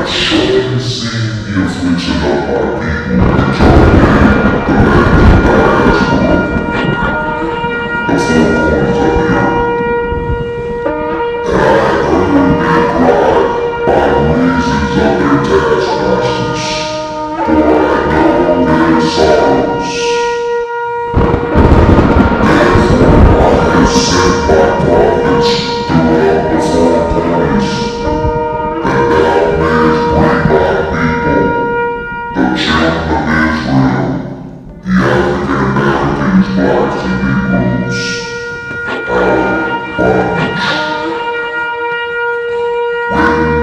surely seen the affliction of my people which are in the land of diaspora, the four corners of the earth. And I have heard their cry by reasons of their taskmasters, for I know their sorrows. Therefore I have sent my prophets throughout the four corners, that thou mayest bring my people, the children of Israel, the African Americans, blacks, and Negroes, out of bondage. When you have brought my people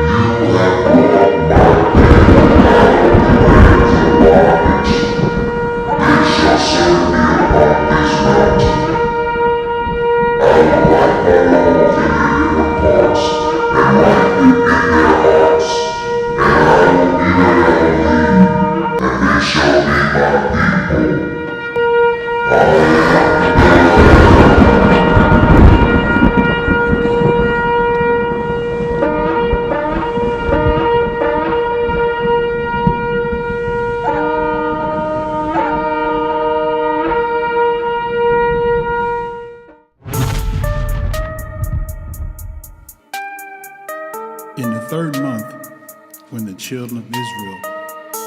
out of the lands of bondage, they shall serve me upon this mountain. I will write my laws in their inward parts, and write it in their hearts, and I will be their Elohim, and they shall be my people. I am In the third month, when the children of Israel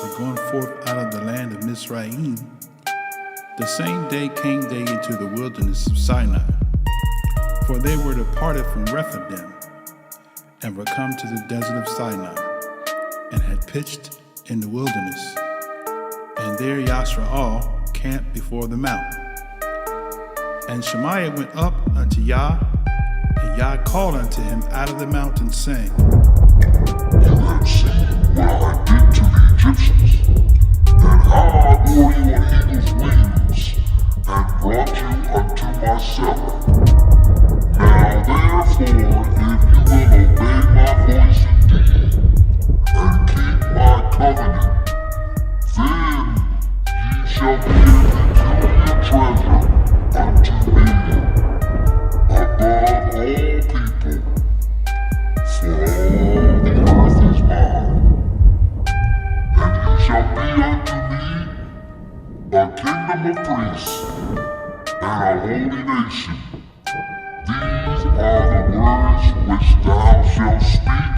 were gone forth out of the land of Mizraim, the same day came they into the wilderness of Sinai, for they were departed from Rephidim, and were come to the desert of Sinai, and had pitched in the wilderness. And there Yasra'el camped before the mountain. And Shemite went up unto Yah, and Yah called unto him out of the mountain, saying, You have seen what I did to the Egyptians, and how I bore you on eagle's wings, and brought you unto myself. Now therefore, if you will obey my voice indeed, and keep my covenant, then ye shall be a peculiar treasure unto me, above all people, for all the earth is mine. And you shall be unto me a kingdom of priests, and a holy nation. These are the words which thou shalt speak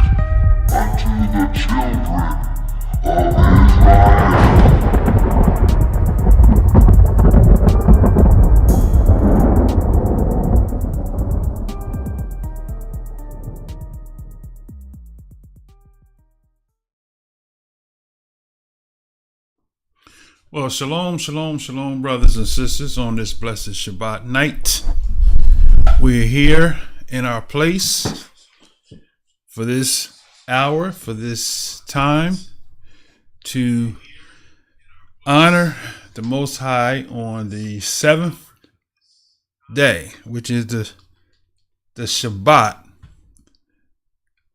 unto the children of Israel. Well, shalom, shalom, shalom, brothers and sisters, on this blessed Shabbat night. We're here in our place for this hour, for this time, to honor the Most High on the seventh day, which is the Shabbat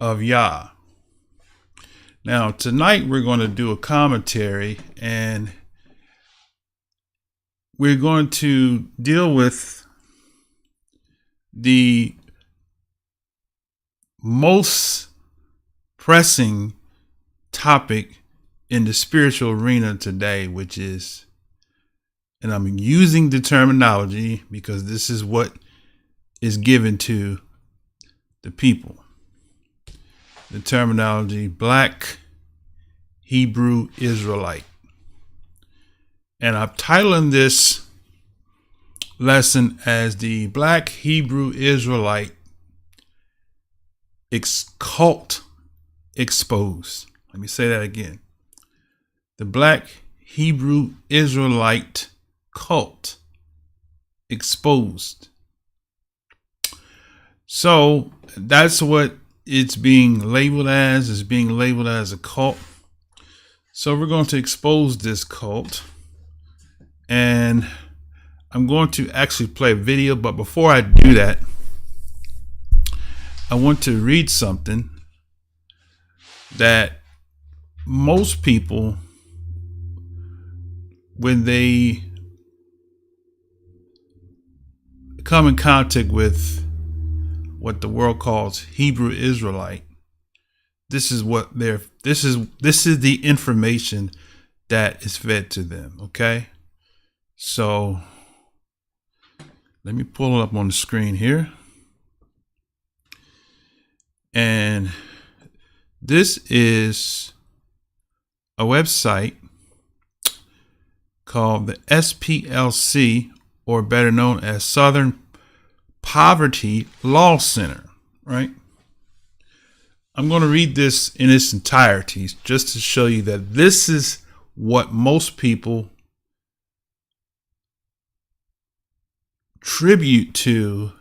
of Yah. Now, tonight we're going to do a commentary, and we're going to deal with the most pressing topic in the spiritual arena today, which is, and I'm using the terminology because this is what is given to the people. The terminology Black Hebrew Israelite. And I'm titling this lesson as the Black Hebrew Israelite Cult Exposed. Let me say that again. The Black Hebrew Israelite Cult Exposed. So that's what it's being labeled as. It's being labeled as a cult. So we're going to expose this cult. And I'm going to actually play a video, but before I do that, I want to read something that most people, when they come in contact with what the world calls Hebrew Israelite, this is what this is the information that is fed to them. Okay. So let me pull it up on the screen here. And this is a website called the SPLC, or better known as Southern Poverty Law Center, right? I'm going to read this in its entirety just to show you that this is what most people attribute to.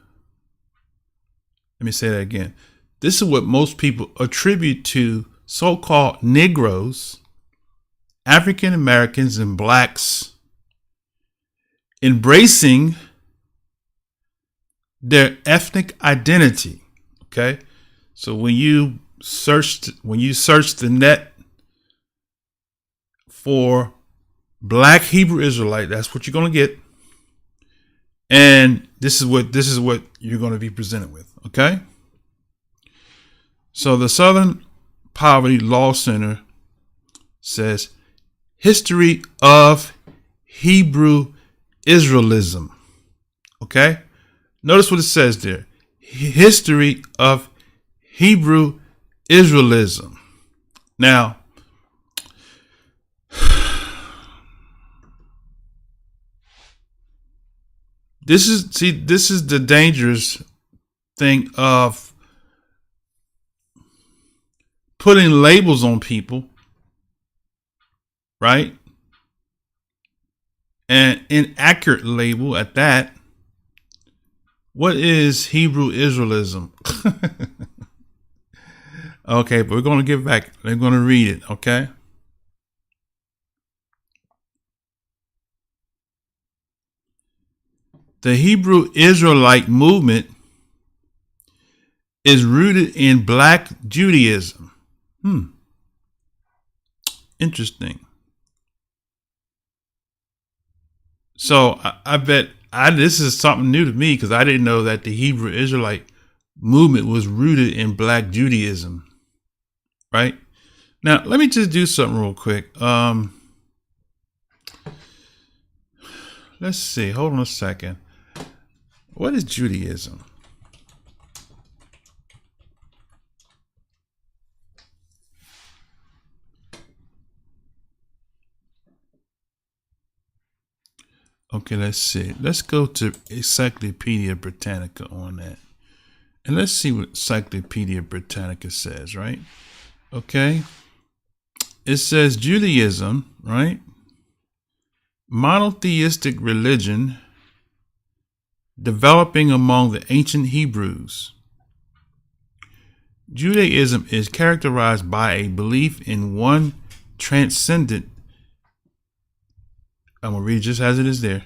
Let me say that again. This is what most people attribute to so-called Negroes, African Americans, and blacks embracing their ethnic identity. Okay. So when you search the net for Black Hebrew Israelite, that's what you're going to get. And this is what you're going to be presented with. Okay. So the Southern Poverty Law Center says history of Hebrew Israelism. Okay. Notice what it says there. History of Hebrew Israelism. Now, this is the dangerous thing of putting labels on people, right? An inaccurate label at that. What is Hebrew Israelism? Okay, but we're going to get back. We're going to read it, okay? The Hebrew Israelite movement is rooted in Black Judaism. Interesting. So I bet this is something new to me, because I didn't know that the Hebrew Israelite movement was rooted in Black Judaism. Right? Now, let me just do something real quick. Let's see. Hold on a second. What is Judaism? Okay, let's see. Let's go to Encyclopedia Britannica on that. And let's see what Encyclopedia Britannica says, right? Okay. It says Judaism, right? Monotheistic religion developing among the ancient Hebrews. Judaism is characterized by a belief in one transcendent, I'm going to read just as it is there,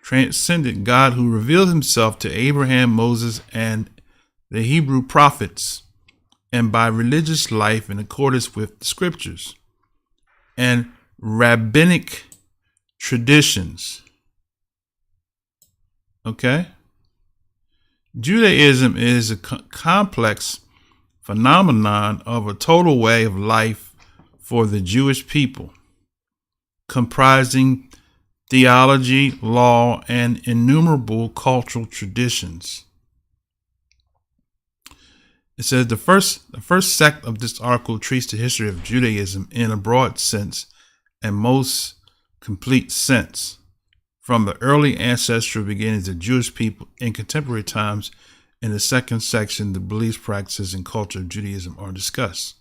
transcendent God who revealed himself to Abraham, Moses, and the Hebrew prophets, and by religious life in accordance with the scriptures and rabbinic traditions. Okay? Judaism is a complex phenomenon of a total way of life for the Jewish people, comprising theology, law, and innumerable cultural traditions. It says the first sect of this article treats the history of Judaism in a broad sense and most complete sense, from the early ancestral beginnings of Jewish people in contemporary times. In the second section, the beliefs, practices, and culture of Judaism are discussed.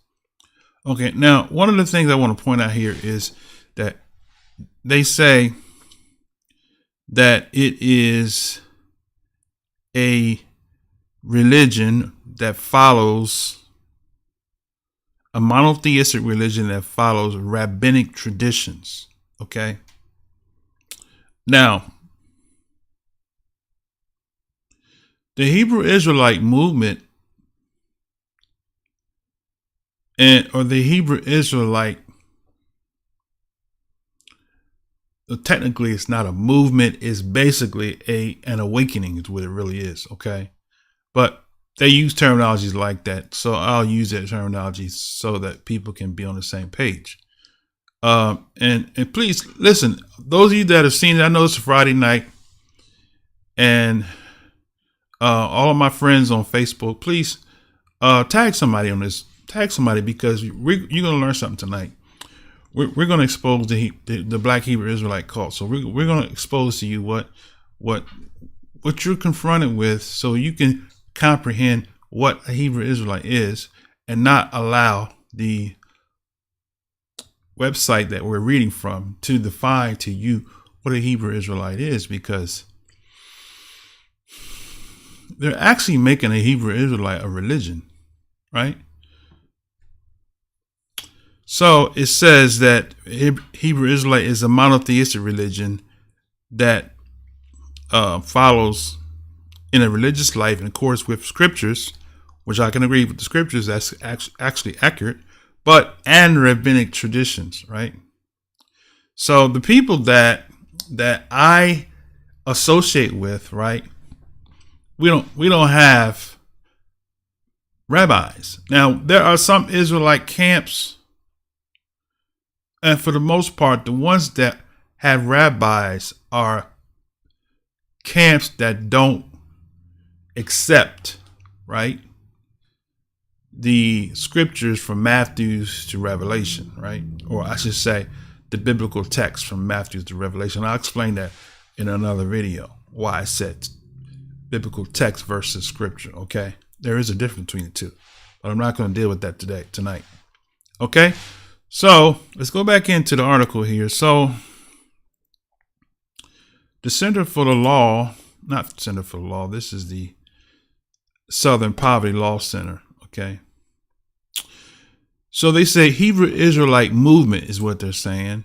Okay, now one of the things I want to point out here is that they say that it is a religion that follows a monotheistic religion that follows rabbinic traditions. Okay. Now, the Hebrew Israelite movement or the Hebrew Israelite, technically it's not a movement, it's basically an awakening is what it really is. Okay. But they use terminologies like that. So I'll use that terminology so that people can be on the same page. And please listen, those of you that have seen it, I know it's a Friday night, and all of my friends on Facebook, please tag somebody on this. Tag somebody, because you're going to learn something tonight. We're going to expose the Black Hebrew Israelite cult. So we're going to expose to you what you're confronted with, so you can comprehend what a Hebrew Israelite is, and not allow the website that we're reading from to define to you what a Hebrew Israelite is, because they're actually making a Hebrew Israelite a religion, right? So it says that Hebrew Israelite is a monotheistic religion that follows in a religious life in accordance with scriptures, which I can agree with the scriptures, that's actually accurate, and rabbinic traditions, right? So the people that I associate with, right, we don't have rabbis. Now, there are some Israelite camps, and for the most part, the ones that have rabbis are camps that don't accept, right, the scriptures from Matthew to Revelation, right? Or I should say the biblical text from Matthew to Revelation. I'll explain that in another video, why I said biblical text versus scripture, okay? There is a difference between the two, but I'm not going to deal with that tonight. Okay? So let's go back into the article here. So the Center for the Law, not Center for the Law, this is the Southern Poverty Law Center, okay? So they say Hebrew Israelite movement is what they're saying,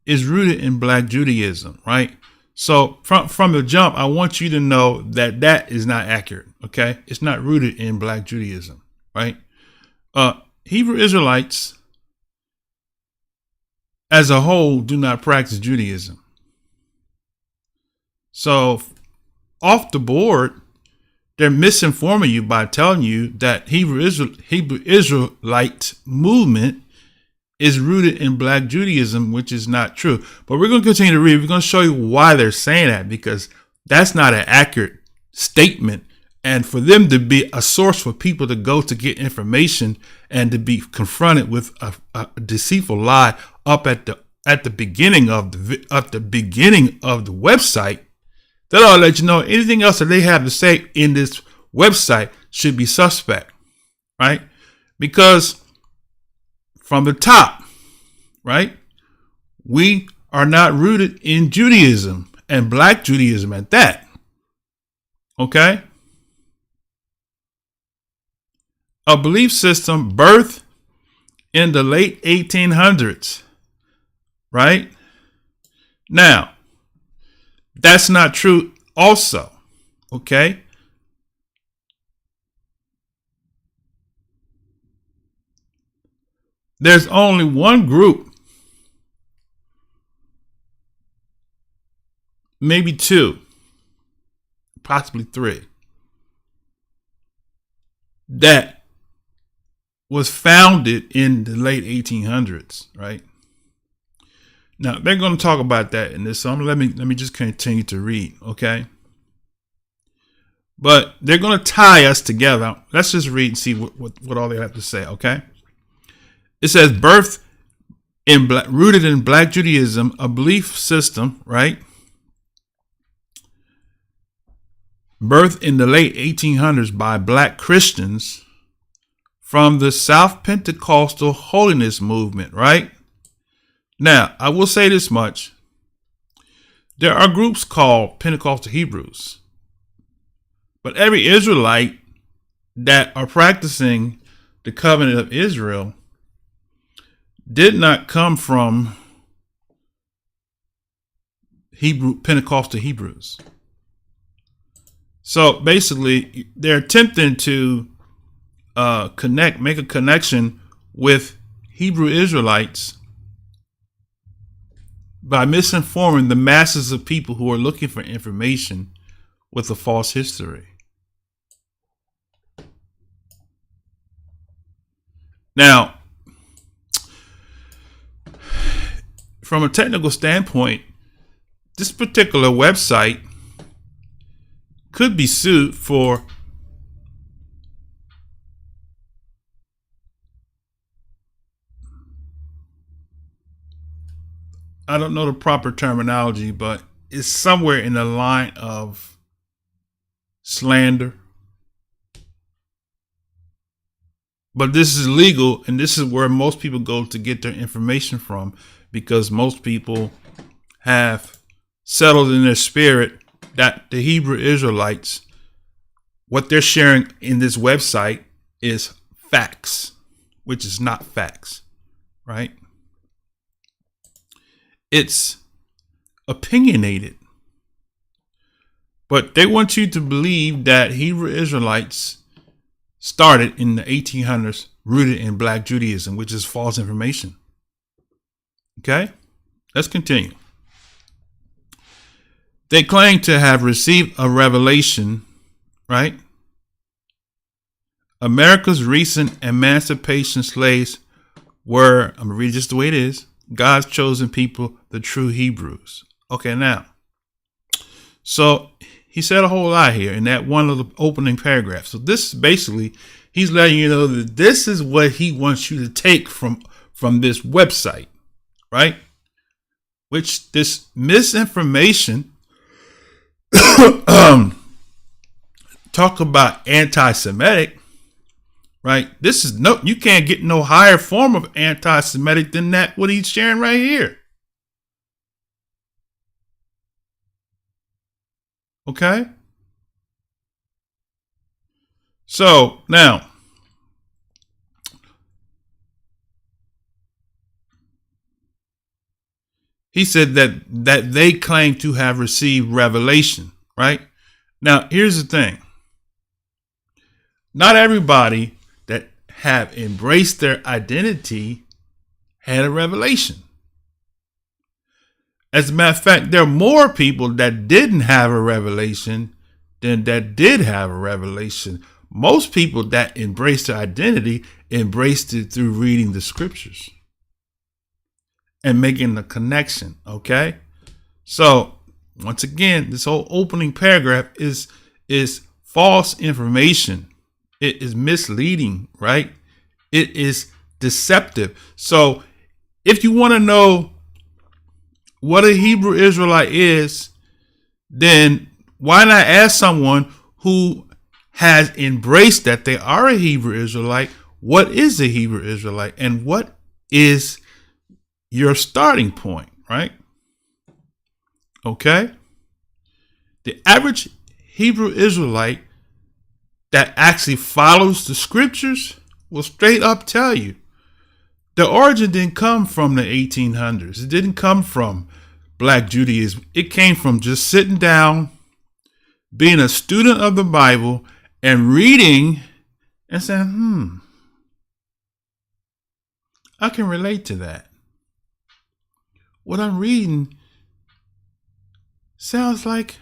is rooted in Black Judaism, right? So from the jump, I want you to know that that is not accurate, okay? It's not rooted in Black Judaism, right? Hebrew Israelites as a whole do not practice Judaism. So off the board, they're misinforming you by telling you that Hebrew Israelite movement is rooted in Black Judaism, which is not true. But we're going to continue to read. We're going to show you why they're saying that, because that's not an accurate statement. And for them to be a source for people to go to get information and to be confronted with a deceitful lie up at the beginning of the website, that ought to let you know anything else that they have to say in this website should be suspect, right? Because from the top, right, we are not rooted in Judaism, and Black Judaism at that, okay? A belief system birthed in the late 1800s, right? Now, that's not true also, okay? There's only one group, maybe two, possibly three, that was founded in the late 1800s, right? Now, they're going to talk about that in this. So let me just continue to read, okay? But they're going to tie us together. Let's just read and see what all they have to say, okay? It says, rooted in Black Judaism, a belief system, right? Birthed in the late 1800s by Black Christians from the South Pentecostal holiness movement, right? Now, I will say this much. There are groups called Pentecostal Hebrews, but every Israelite that are practicing the covenant of Israel did not come from Pentecostal Hebrews. So basically, they're attempting to make a connection with Hebrew Israelites by misinforming the masses of people who are looking for information with a false history. Now, from a technical standpoint, this particular website could be sued for I don't know the proper terminology, but it's somewhere in the line of slander. But this is legal, and this is where most people go to get their information from, because most people have settled in their spirit that the Hebrew Israelites, what they're sharing in this website is facts, which is not facts, right? It's opinionated. But they want you to believe that Hebrew Israelites started in the 1800s, rooted in Black Judaism, which is false information. Okay, let's continue. They claim to have received a revelation, right? America's recent emancipation slaves were, I'm going to read just the way it is, God's chosen people, the true Hebrews. Okay, now, so he said a whole lot here in that one of the opening paragraphs. So this is basically, he's letting you know that this is what he wants you to take from this website, right? Which this misinformation talk about anti-Semitic, right? This is no, you can't get no higher form of anti-Semitic than that, what he's sharing right here. Okay? So now, he said that they claim to have received revelation, right? Now, here's the thing. Not everybody that have embraced their identity had a revelation. As a matter of fact, there are more people that didn't have a revelation than that did have a revelation. Most people that embraced their identity embraced it through reading the scriptures and making the connection. Okay. So once again, this whole opening paragraph is false information. It is misleading, right? It is deceptive. So if you want to know what a Hebrew Israelite is, then why not ask someone who has embraced that they are a Hebrew Israelite? What is a Hebrew Israelite, and what is your starting point, right? Okay. The average Hebrew Israelite that actually follows the scriptures will straight up tell you the origin didn't come from the 1800s. It didn't come from Black Judaism. It came from just sitting down, being a student of the Bible, and reading and saying, I can relate to that. What I'm reading sounds like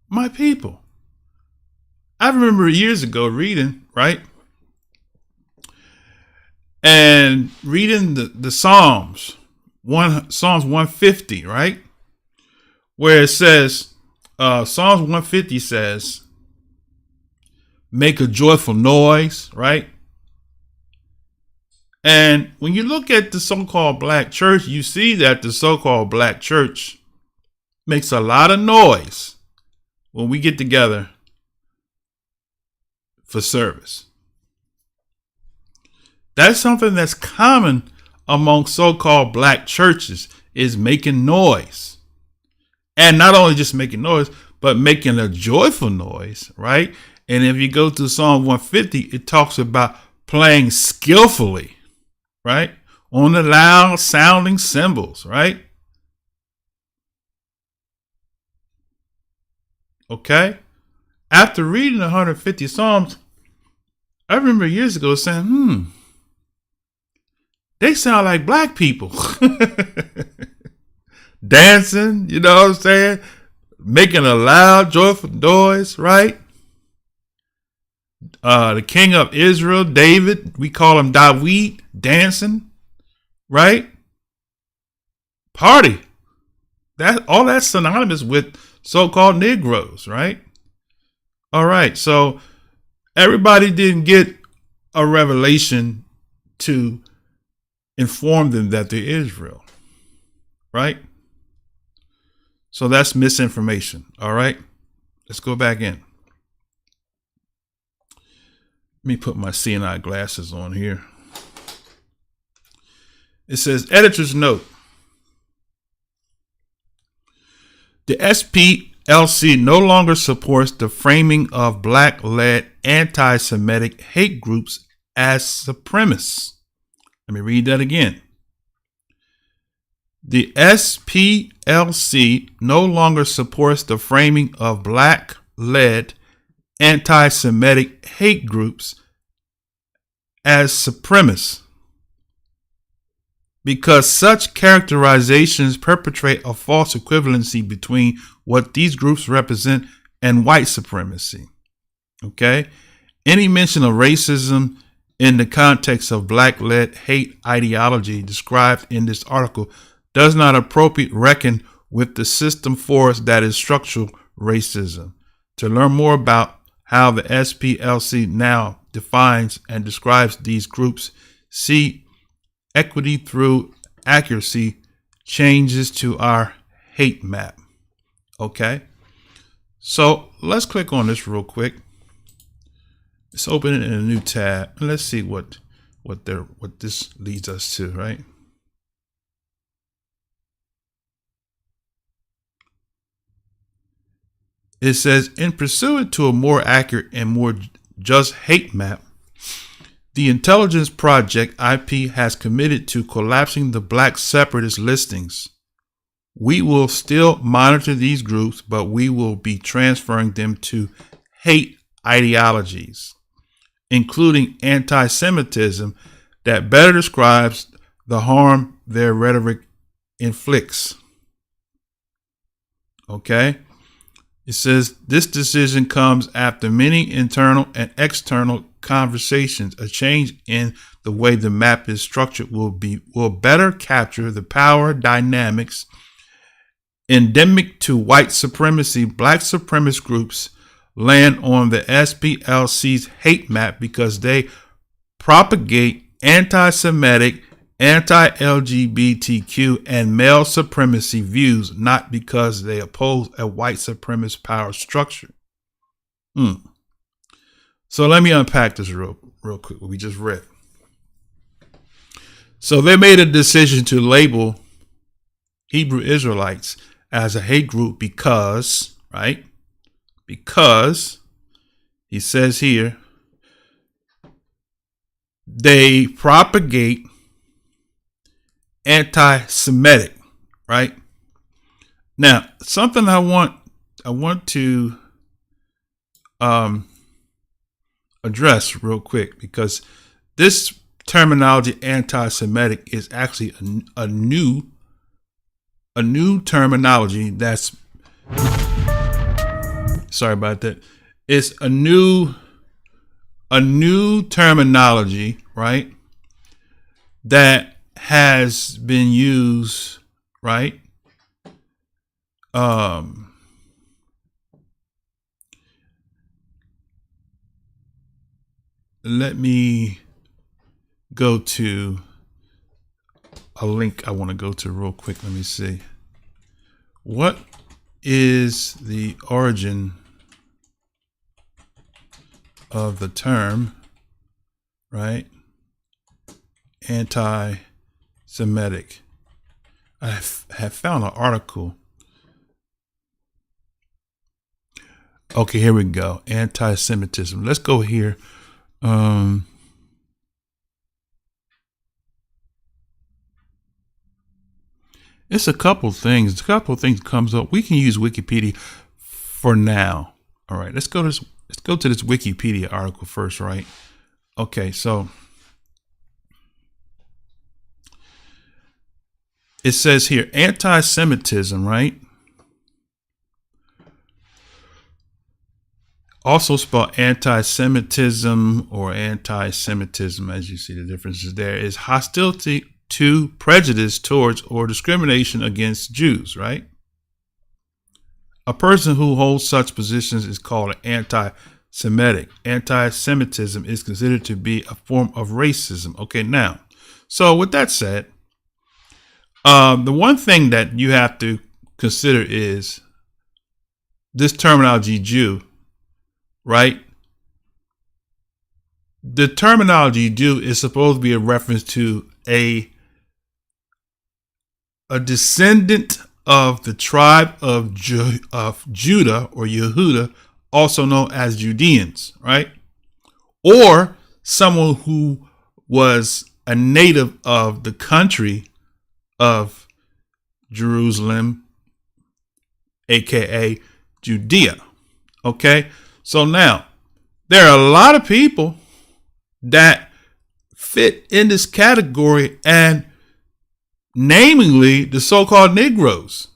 my people. I remember years ago reading, right? And reading the Psalms, Psalms 150, right? Where it says, Psalms 150 says, make a joyful noise, right? And when you look at the so-called Black church, you see that the so-called Black church makes a lot of noise when we get together for service. That's something that's common among so-called Black churches, is making noise. And not only just making noise, but making a joyful noise, right? And if you go to Psalm 150, it talks about playing skillfully, right? On the loud sounding cymbals, right? Okay. After reading 150 Psalms, I remember years ago saying, they sound like Black people. Dancing, you know what I'm saying? Making a loud, joyful noise, right? The king of Israel, David, we call him David, dancing, right? Party. All that's synonymous with so-called Negroes, right? All right, so everybody didn't get a revelation to inform them that they're Israel, right? So that's misinformation, all right? Let's go back in. Let me put my CNI glasses on here. It says, editor's note. The SPLC no longer supports the framing of black-led anti-Semitic hate groups as supremacists. Let me read that again. The SPLC no longer supports the framing of black-led anti-Semitic hate groups as supremacists because such characterizations perpetrate a false equivalency between what these groups represent and white supremacy. Okay? Any mention of racism in the context of black-led hate ideology described in this article does not appropriately reckon with the system force that is structural racism. To learn more about how the SPLC now defines and describes these groups, see Equity Through Accuracy Changes to Our Hate Map. Okay, so let's click on this real quick. Let's open it in a new tab and let's see what this leads us to, right? It says, in pursuant to a more accurate and more just hate map, the Intelligence Project IP has committed to collapsing the black separatist listings. We will still monitor these groups, but we will be transferring them to hate ideologies, including anti-Semitism, that better describes the harm their rhetoric inflicts. Okay? It says this decision comes after many internal and external conversations. A change in the way the map is structured will better capture the power dynamics endemic to white supremacy. Black supremacist groups land on the SPLC's hate map because they propagate anti-Semitic, anti-LGBTQ, and male supremacy views, not because they oppose a white supremacist power structure. So let me unpack this real quick, what we just read. So they made a decision to label Hebrew Israelites as a hate group because, right? Because he says here, they propagate anti-Semitic, right? Now, something I want to address real quick, because this terminology anti-Semitic is actually a new terminology that's, sorry about that. It's a new terminology, right? That has been used, right? Let me go to a link I want to go to real quick. Let me see. What is the origin of the term, right? Anti-Semitic. I have found an article. Okay, here we go. Anti-Semitism. Let's go here. It's a couple things. A couple of things comes up. We can use Wikipedia for now. All right, let's go to this Wikipedia article first, right? Okay, so it says here, anti-Semitism, right? also spelled anti-Semitism or anti-Semitism, as you see the differences there, is hostility to, prejudice towards, or discrimination against Jews, right? A person who holds such positions is called an anti-Semitic. Anti-Semitism is considered to be a form of racism. Okay, now, so with that said, the one thing that you have to consider is this terminology Jew, right? The terminology Jew is supposed to be a reference to a descendant of the tribe of Judah or Yehuda, also known as Judeans, right? Or someone who was a native of the country of Jerusalem, aka Judea. Okay, so now there are a lot of people that fit in this category, and namely the so-called Negroes.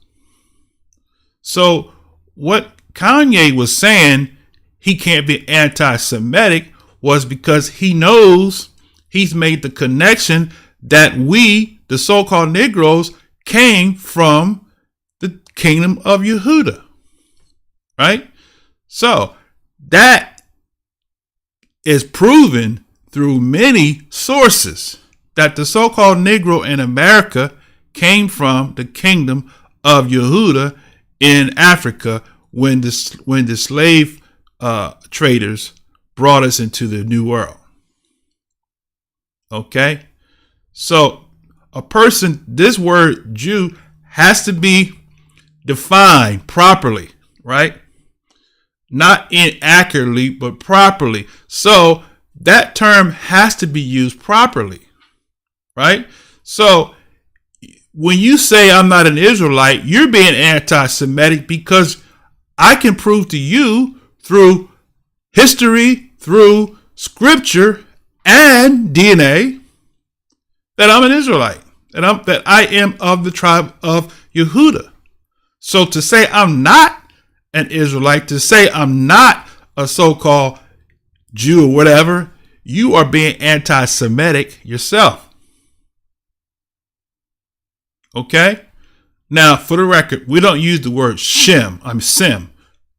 So what Kanye was saying, he can't be anti-Semitic, was because he knows he's made the connection that we, the so-called Negroes, came from the kingdom of Yehuda, right? So that is proven through many sources that the so-called Negro in America came from the kingdom of Yehuda in Africa when the slave traders brought us into the New World. Okay, so a person, this word Jew has to be defined properly, right? Not inaccurately, but properly. So that term has to be used properly, right? So when you say I'm not an Israelite, you're being anti-Semitic because I can prove to you through history, through scripture and DNA that I'm an Israelite, that I am of the tribe of Yehuda. So to say I'm not an Israelite, to say I'm not a so-called Jew or whatever, you are being anti-Semitic yourself. Okay? Now, for the record, we don't use the word Shem. Sem.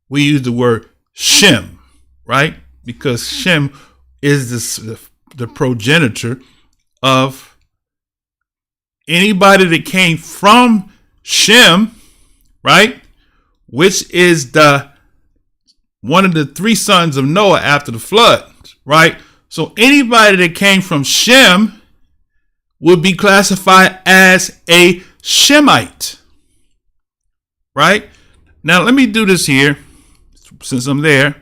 We use the word Shem, right? Because Shem is the progenitor of anybody that came from Shem, right? Which is one of the three sons of Noah after the flood, right? So anybody that came from Shem would be classified as a Shemite, right? Now, let me do this here since I'm there.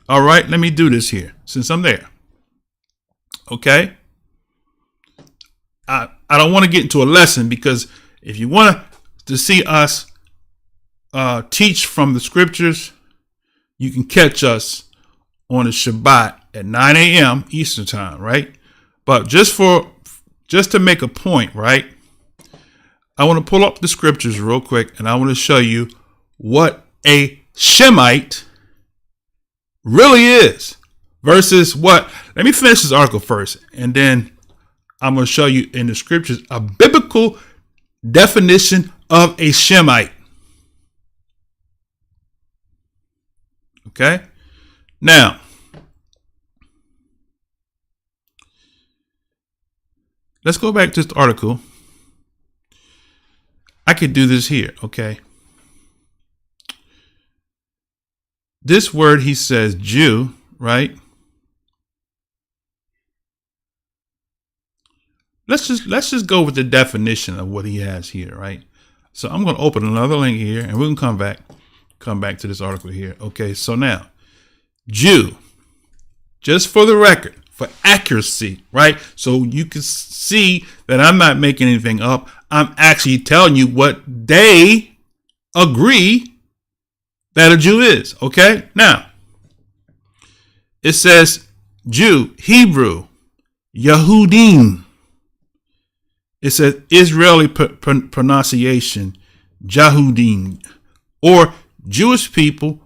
All right, let me do this here since I'm there. Okay? I don't want to get into a lesson, because if you want to see us teach from the scriptures, you can catch us on the Shabbat at 9 a.m. Eastern time, right? But just to make a point, right? I want to pull up the scriptures real quick, and I want to show you what a Shemite really is versus what. Let me finish this article first, and then I'm going to show you in the scriptures a biblical definition of a Shemite. Okay? Now, let's go back to this article. I could do this here, okay? This word, he says Jew, right? Let's just go with the definition of what he has here, right? So I'm going to open another link here, and we can come back to this article here. Okay, so now, Jew, just for the record, for accuracy, right? So you can see that I'm not making anything up. I'm actually telling you what they agree that a Jew is. Okay, now, it says Jew, Hebrew, Yehudim. It says Israeli pronunciation, Jehudim, or Jewish people,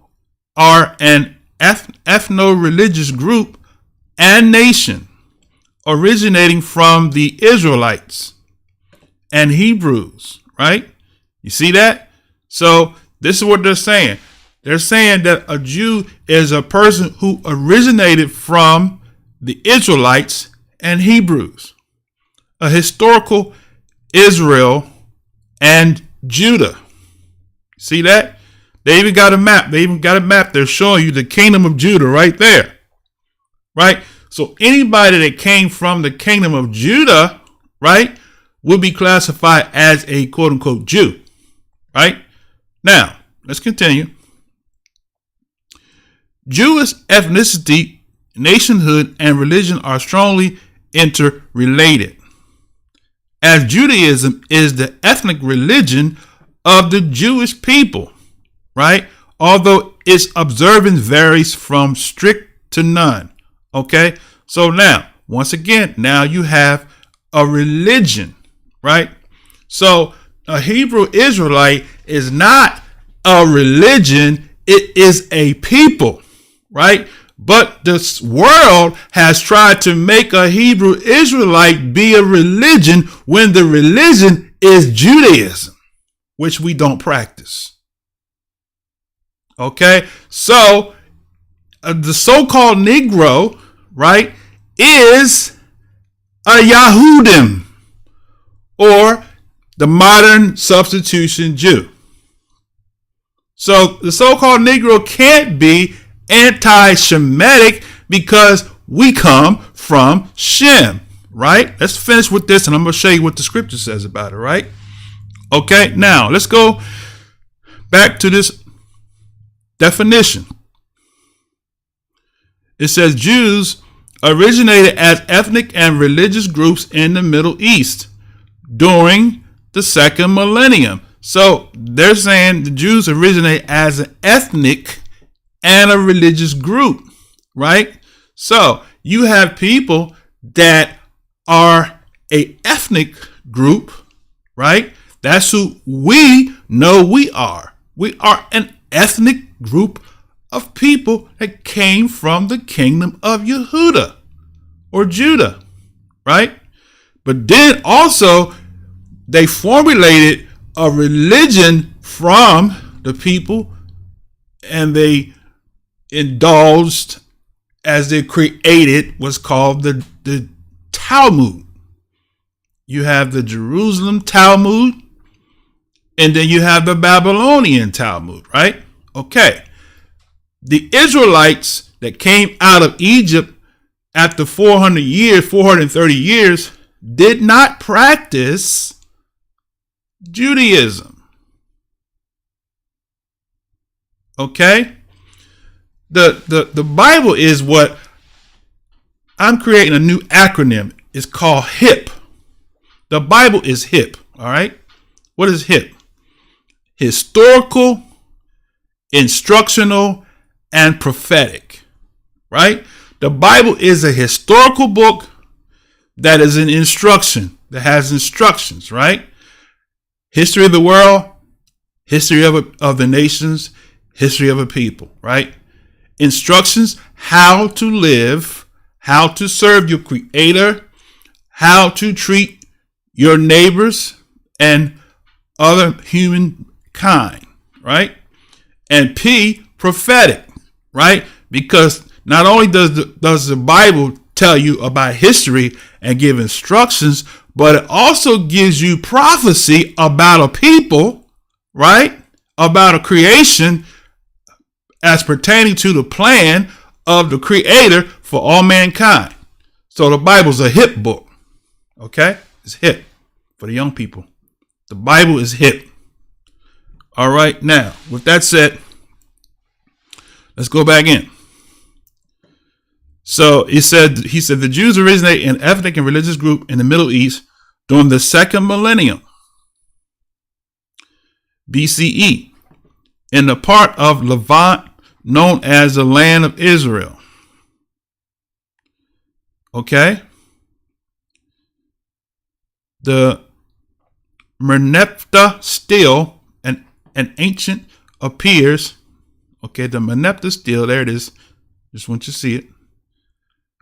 are an ethno-religious group and nation originating from the Israelites and Hebrews, right? You see that? So this is what they're saying. They're saying that a Jew is a person who originated from the Israelites and Hebrews, a historical Israel and Judah. See that? They even got a map. They're showing you the kingdom of Judah right there. Right? So anybody that came from the kingdom of Judah, right, would be classified as a quote unquote Jew. Right? Now, let's continue. Jewish ethnicity, nationhood, and religion are strongly interrelated, as Judaism is the ethnic religion of the Jewish people, right? Although its observance varies from strict to none. Okay. So now, once again, now you have a religion, right? So a Hebrew Israelite is not a religion. It is a people, right? But this world has tried to make a Hebrew Israelite be a religion when the religion is Judaism, which we don't practice. Okay, so the so-called Negro, right, is a Yahudim, or the modern substitution Jew. So the so-called Negro can't be anti-Shemitic because we come from Shem, right? Let's finish with this and I'm going to show you what the scripture says about it, right? Okay, now let's go back to this definition. It says Jews originated as ethnic and religious groups in the Middle East during the second millennium. So they're saying the Jews originate as an ethnic and a religious group, right? So you have people that are a ethnic group, right? That's who we know we are. We are an ethnic group of people that came from the kingdom of Yehuda or Judah, right? But then also they formulated a religion from the people, and they indulged as they created what's called the Talmud. You have the Jerusalem Talmud, and then you have the Babylonian Talmud, right? Okay. The Israelites that came out of Egypt after 430 years, did not practice Judaism. Okay? The Bible is what I'm creating a new acronym. It's called HIP. The Bible is HIP. All right. What is HIP? Historical, instructional, and prophetic. Right? The Bible is a historical book that is an instruction, that has instructions, right? History of the world, history of the nations, history of a people, right? Instructions, how to live, how to serve your creator, how to treat your neighbors and other humankind, right? And P, prophetic, right? Because not only does the Bible tell you about history and give instructions, but it also gives you prophecy about a people, right? About a creation as pertaining to the plan of the creator for all mankind. So the Bible's a hip book. Okay? It's hip for the young people. The Bible is hip. All right. Now, with that said, let's go back in. So he said the Jews originate in ethnic and religious group in the Middle East during the second millennium BCE in the part of Levant known as the land of Israel. Okay. The Merneptah still an ancient appears. okay, the Merneptah stele, there it is, just want you to see it,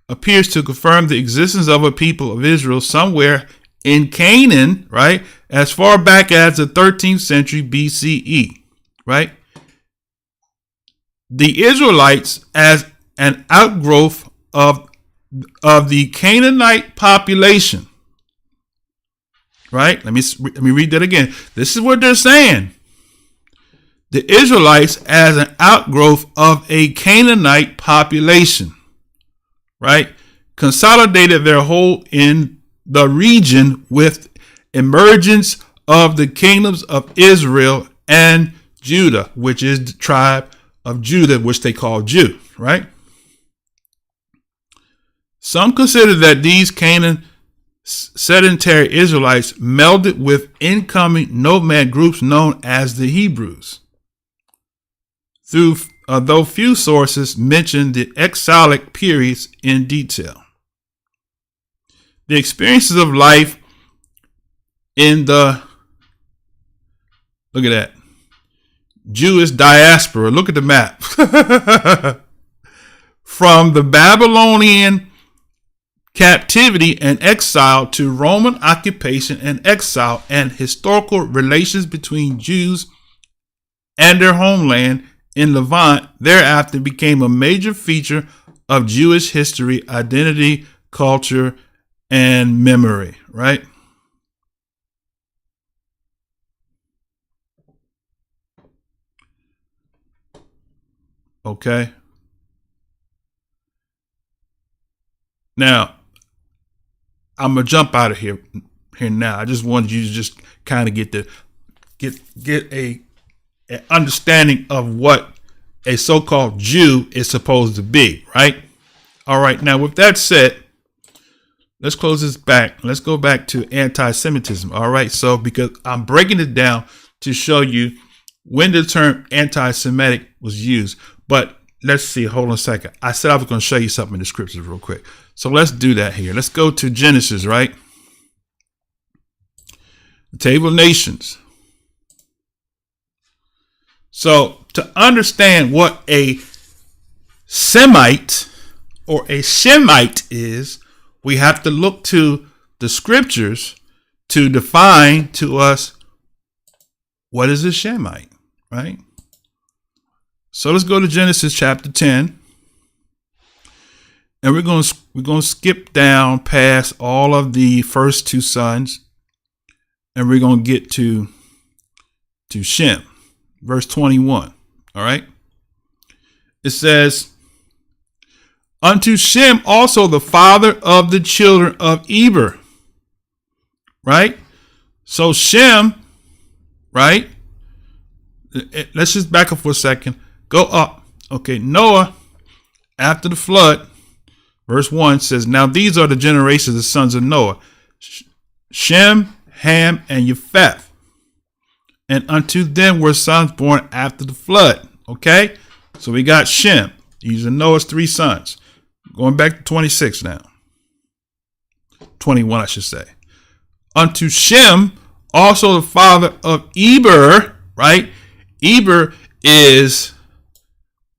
appears to confirm the existence of a people of Israel somewhere in Canaan, right, as far back as the 13th century BCE, right? The Israelites as an outgrowth of the Canaanite population, right? Let me read that again. This is what they're saying. The Israelites as an outgrowth of a Canaanite population, right, consolidated their hold in the region with emergence of the kingdoms of Israel and Judah, which is the tribe of Judah, which they call Jew, right? Some consider that these Canaan sedentary Israelites melded with incoming nomad groups known as the Hebrews. Though few sources mention the exilic periods in detail. The experiences of life in the, look at that, Jewish diaspora, look at the map, from the Babylonian captivity and exile to Roman occupation and exile, and historical relations between Jews and their homeland in Levant thereafter became a major feature of Jewish history, identity, culture, and memory, right? Okay. Now, I'm gonna jump out of here now. I just wanted you to just kind of get a understanding of what a so-called Jew is supposed to be, right? All right. Now, with that said, let's close this back. Let's go back to anti-Semitism. All right. So, because I'm breaking it down to show you when the term anti-Semitic was used. But let's see. Hold on a second. I said I was going to show you something in the scriptures real quick. So let's do that here. Let's go to Genesis, right? The Table of Nations. So to understand what a Semite or a Shemite is, we have to look to the scriptures to define to us what is a Shemite, right? So let's go to Genesis chapter 10. And we're going to skip down past all of the first two sons, and we're going to get to Shem, verse 21. All right. It says, unto Shem also the father of the children of Eber. Right? So Shem, right? Let's just back up for a second. Go up. Okay. Noah, after the flood, verse 1 says, now these are the generations of the sons of Noah, Shem, Ham, and Japheth. And unto them were sons born after the flood. Okay? So we got Shem. These are Noah's three sons. Going back to 26 now. 21, I should say. Unto Shem, also the father of Eber, right? Eber is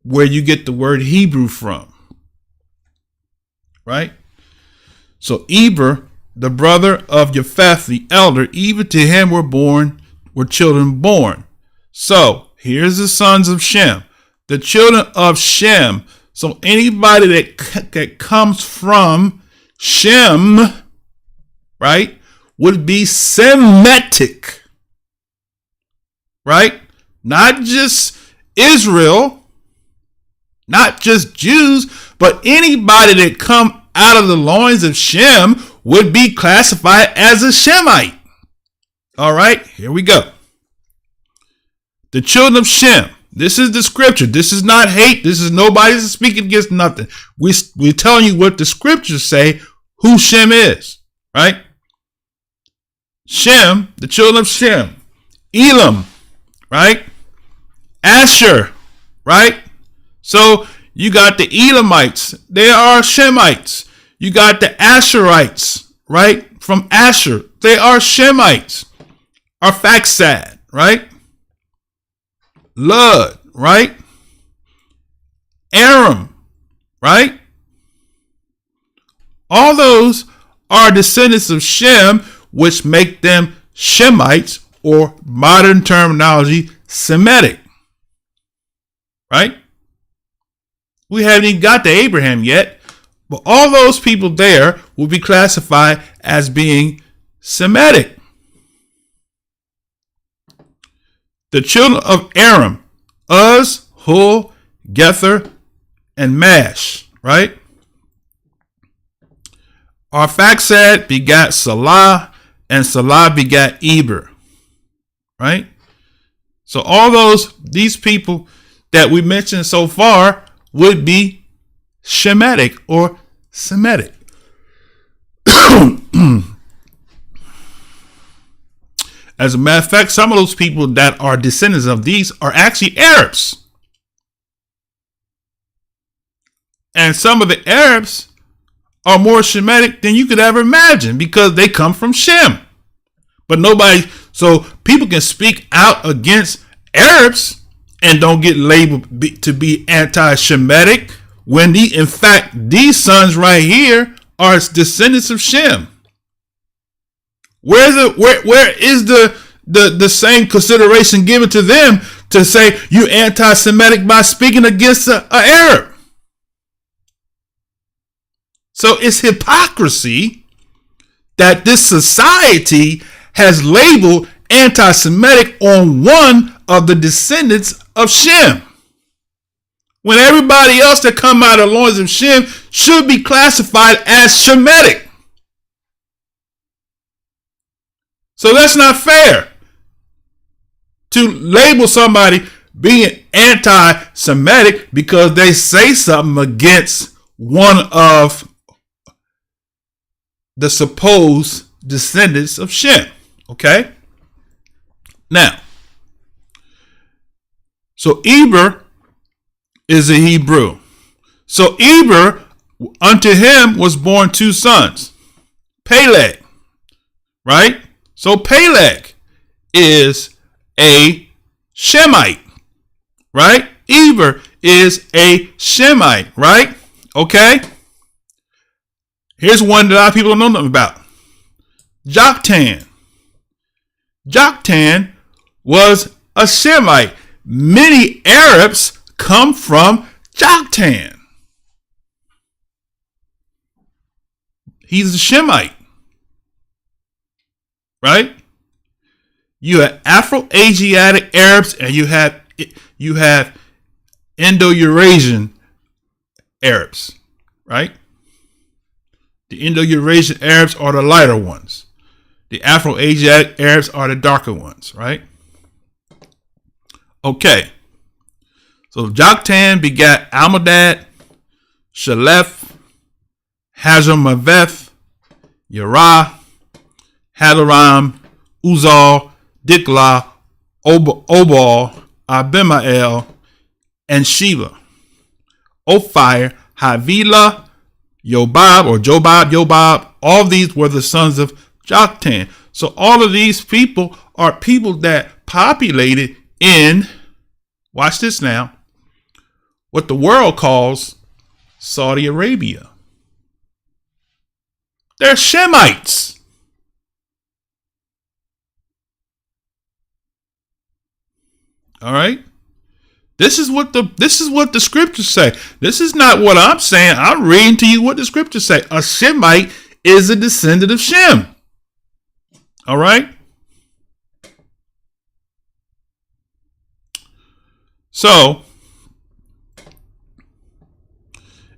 where you get the word Hebrew from. Right? So Eber, the brother of Japheth, the elder, even to him were children born. So here's the sons of Shem, the children of Shem. So anybody that comes from Shem, right, would be Semetic, right? Not just Israel, not just Jews, but anybody that come out of the loins of Shem would be classified as a Shemite. All right, here we go. The children of Shem. This is the scripture. This is not hate. This is nobody's speaking against nothing. We're telling you what the scriptures say, who Shem is, right? Shem, the children of Shem. Elam, right? Asher, right? So you got the Elamites. They are Shemites. You got the Asherites, right? From Asher. They are Shemites. Arphaxad, right? Lud, right? Aram, right? All those are descendants of Shem, which make them Shemites, or modern terminology, Semetic. Right? We haven't even got to Abraham yet, but all those people there will be classified as being Semitic. The children of Aram, Uz, Hul, Gether, and Mash, right? Arphaxad begat Salah, and Salah begat Eber, right? So all these people that we mentioned so far would be Shemitic or Semitic. As a matter of fact, some of those people that are descendants of these are actually Arabs. And some of the Arabs are more Shemitic than you could ever imagine because they come from Shem. But so people can speak out against Arabs and don't get labeled to be anti-Shemitic when in fact these sons right here are descendants of Shem. Where is the same consideration given to them to say you anti-Semitic by speaking against an Arab? So it's hypocrisy that this society has labeled anti-Semitic on one of the descendants of Shem, when everybody else that come out of the loins of Shem should be classified as Shemitic. So that's not fair to label somebody being anti-Semitic because they say something against one of the supposed descendants of Shem. Okay? Now, so Eber is a Hebrew. So Eber, unto him was born two sons, Peleg, right? So Peleg is a Shemite, right? Eber is a Shemite, right? Okay? Here's one that a lot of people don't know nothing about. Joktan. Joktan was a Shemite. Many Arabs come from Joktan. He's a Shemite. Right? You have Afro-Asiatic Arabs and you have Indo-Eurasian Arabs. Right? The Indo-Eurasian Arabs are the lighter ones. The Afro-Asiatic Arabs are the darker ones, right? Okay. So Joktan begat Almodad, Shalef, Hazarmaveth, Yerah, Hadaram, Uzal, Diklah, Obal, Abimael, and Sheba. Ophir, Havilah, Jobab, all these were the sons of Joktan. So all of these people are people that populated in, watch this now, what the world calls Saudi Arabia. They're Shemites. All right. This is what the scriptures say. This is not what I'm saying. I'm reading to you what the scriptures say. A Shemite is a descendant of Shem. All right. So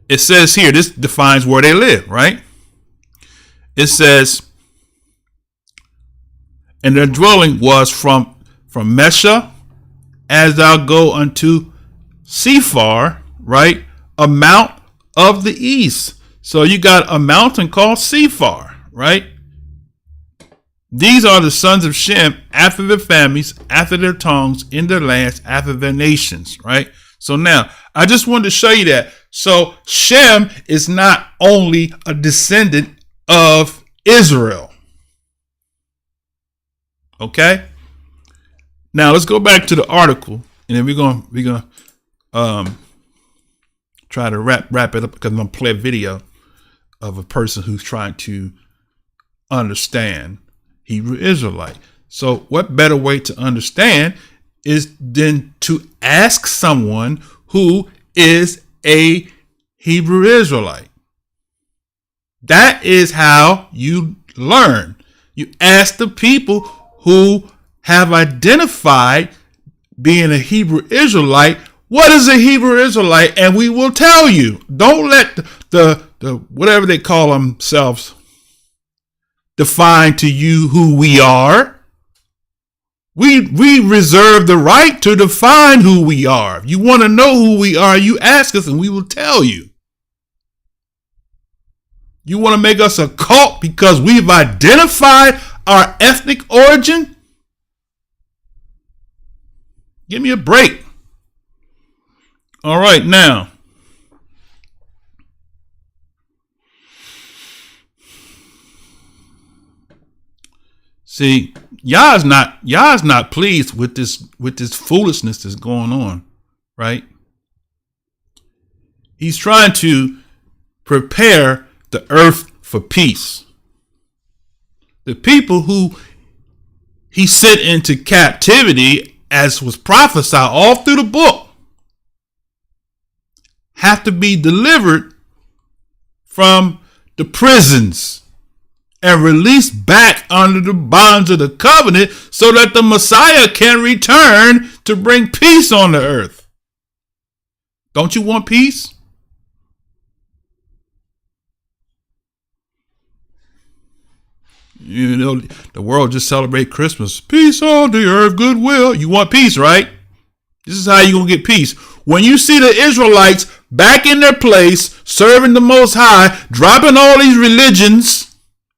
it says here, this defines where they live, right? It says, and their dwelling was from Mesha, as thou go unto Sephar, right? A mount of the east. So you got a mountain called Sephar, right? These are the sons of Shem after their families, after their tongues, in their lands, after their nations, right? So now, I just wanted to show you that. So Shem is not only a descendant of Israel. Okay? Now let's go back to the article, and then we're gonna try to wrap it up because I'm going to play a video of a person who's trying to understand Hebrew Israelite. So what better way to understand is than to ask someone who is a Hebrew Israelite. That is how you learn. You ask the people who have identified being a Hebrew Israelite, what is a Hebrew Israelite? And we will tell you. Don't let the whatever they call themselves define to you who we are. We reserve the right to define who we are. If you want to know who we are, you ask us and we will tell you. You want to make us a cult because we've identified our ethnic origin? Give me a break. All right, now. See, Yah's not pleased with this foolishness that's going on, right? He's trying to prepare the earth for peace. The people who he sent into captivity, as was prophesied all through the book, have to be delivered from the prisons and released back under the bonds of the covenant so that the Messiah can return to bring peace on the earth. Don't you want peace? You know, the world just celebrate Christmas. Peace on the earth, goodwill. You want peace, right? This is how you're going to get peace. When you see the Israelites back in their place, serving the Most High, dropping all these religions,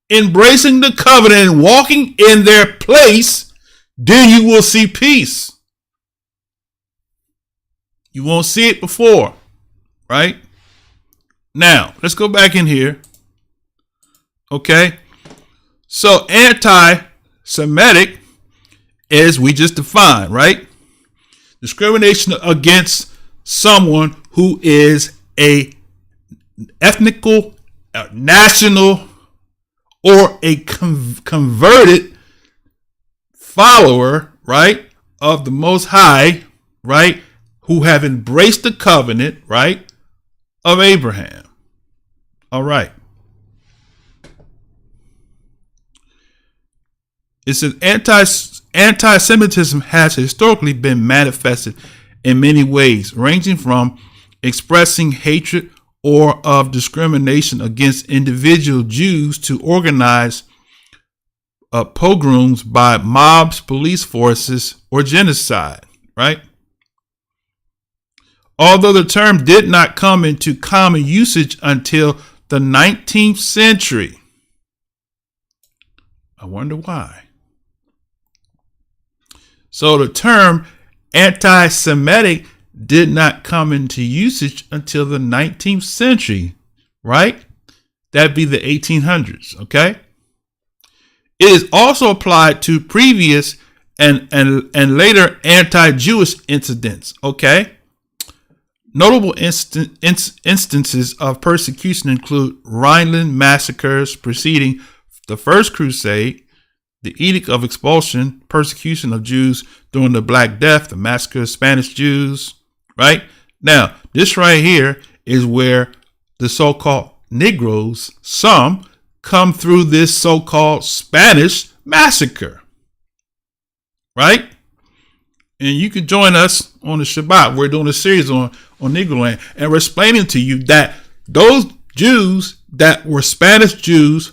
embracing the covenant and walking in their place, then you will see peace. You won't see it before, right? Now, let's go back in here. Okay. So anti-Semitic is, we just defined, right? Discrimination against someone who is a ethnical, national, or a converted follower, right, of the Most High, right, who have embraced the covenant, right, of Abraham. All right. It says anti-Semitism has historically been manifested in many ways, ranging from expressing hatred or of discrimination against individual Jews to organized pogroms by mobs, police forces, or genocide, right? Although the term did not come into common usage until the 19th century. I wonder why. So the term anti-Semitic did not come into usage until the 19th century, right? That'd be the 1800s, okay? It is also applied to previous and later anti-Jewish incidents, okay? Notable instances of persecution include Rhineland massacres preceding the First Crusade, the Edict of Expulsion, persecution of Jews during the Black Death, the massacre of Spanish Jews, right? Now, this right here is where the so-called Negroes, some, come through this so-called Spanish massacre, right? And you can join us on the Shabbat. We're doing a series on Negroland, and we're explaining to you that those Jews that were Spanish Jews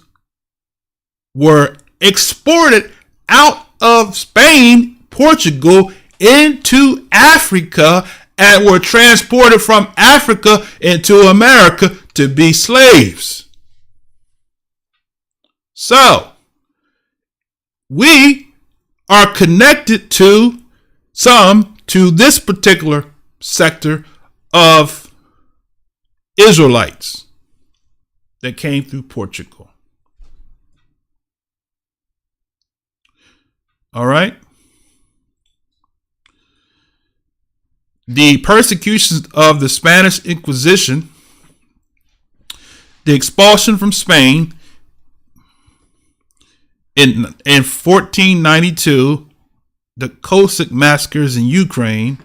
were exported out of Spain, Portugal, into Africa, and were transported from Africa into America to be slaves. So, we are connected to this particular sector of Israelites that came through Portugal. All right. the persecutions of the Spanish Inquisition, the expulsion from Spain in 1492, the Cossack massacres in Ukraine,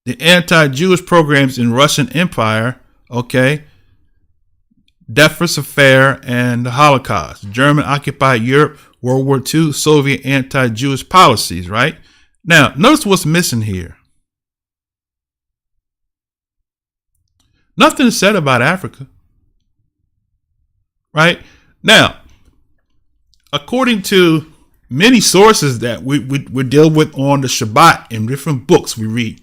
the anti-Jewish programs in Russian Empire, okay, Dreyfus Affair, and the Holocaust, German-occupied Europe, World War II, Soviet anti-Jewish policies, right? Now, notice what's missing here. Nothing is said about Africa, right? Now, according to many sources that we deal with on the Shabbat in different books we read,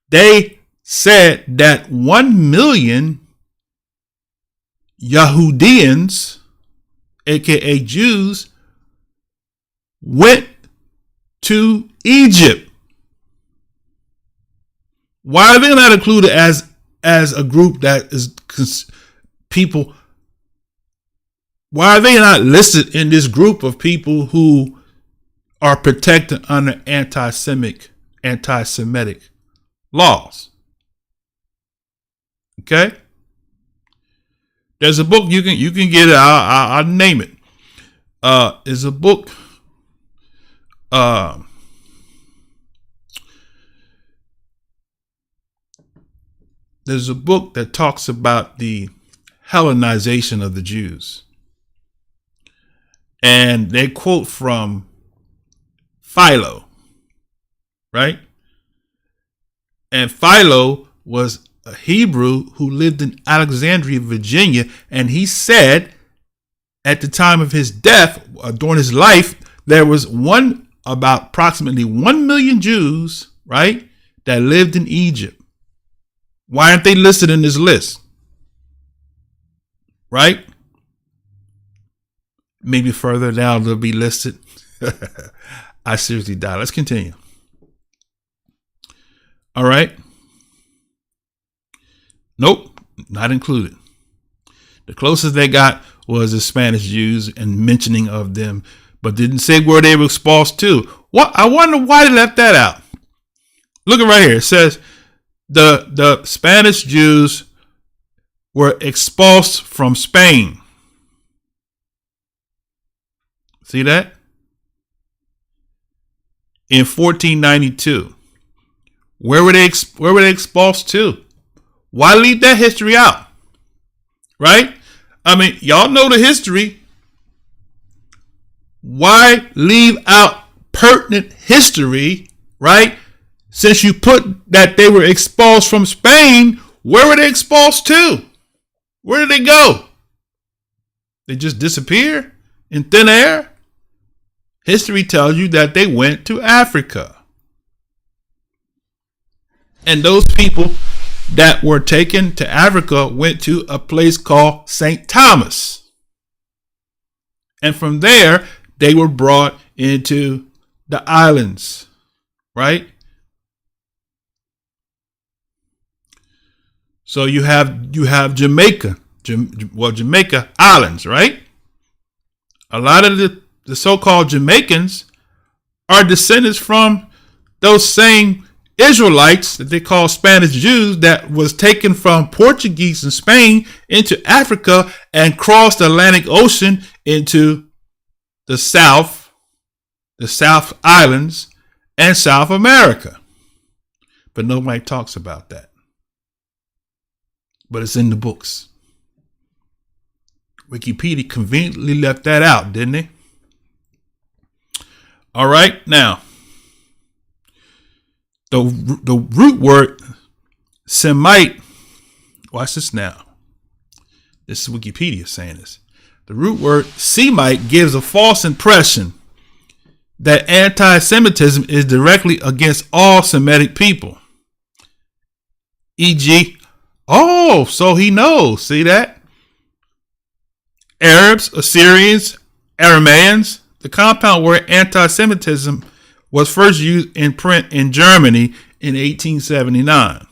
they said that 1 million Yahudians, aka Jews, went to Egypt. Why are they not included as a group that is people? Why are they not listed in this group of people who are protected under anti-Semitic laws? Okay. There's a book you can get it. I'll name it. There's a book. There's a book that talks about the Hellenization of the Jews, and they quote from Philo, right? And Philo was a Hebrew who lived in Alexandria, Virginia, and he said at the time of his death, during his life, there was approximately 1 million Jews, right, that lived in Egypt. Why aren't they listed in this list? Right? Maybe further down they'll be listed. I seriously doubt. Let's continue. All right. Nope, not included. The closest they got was the Spanish Jews and mentioning of them, but didn't say where they were expulsed to. What? I wonder why they left that out. Look at right here. It says the Spanish Jews were expulsed from Spain. See that? In 1492. Where were they expulsed to? Why leave that history out? Right? I mean, y'all know the history. Why leave out pertinent history, right? Since you put that they were expulsed from Spain, where were they expulsed to? Where did they go? They just disappear in thin air? History tells you that they went to Africa. And those people that were taken to Africa went to a place called St. Thomas. And from there, they were brought into the islands, right? So you have Jamaica, Jamaica Islands, right? A lot of the so-called Jamaicans are descendants from those same Israelites that they call Spanish Jews that was taken from Portuguese and Spain into Africa and crossed the Atlantic Ocean into the South Islands and South America. But nobody talks about that. But it's in the books. Wikipedia conveniently left that out, didn't they? All right, now, the root word Semite, watch this now. This is Wikipedia saying this. The root word Semite gives a false impression that anti-Semitism is directly against all Semitic people. E.g., oh, so he knows. See that? Arabs, Assyrians, Aramaeans. The compound word anti-Semitism was first used in print in Germany in 1879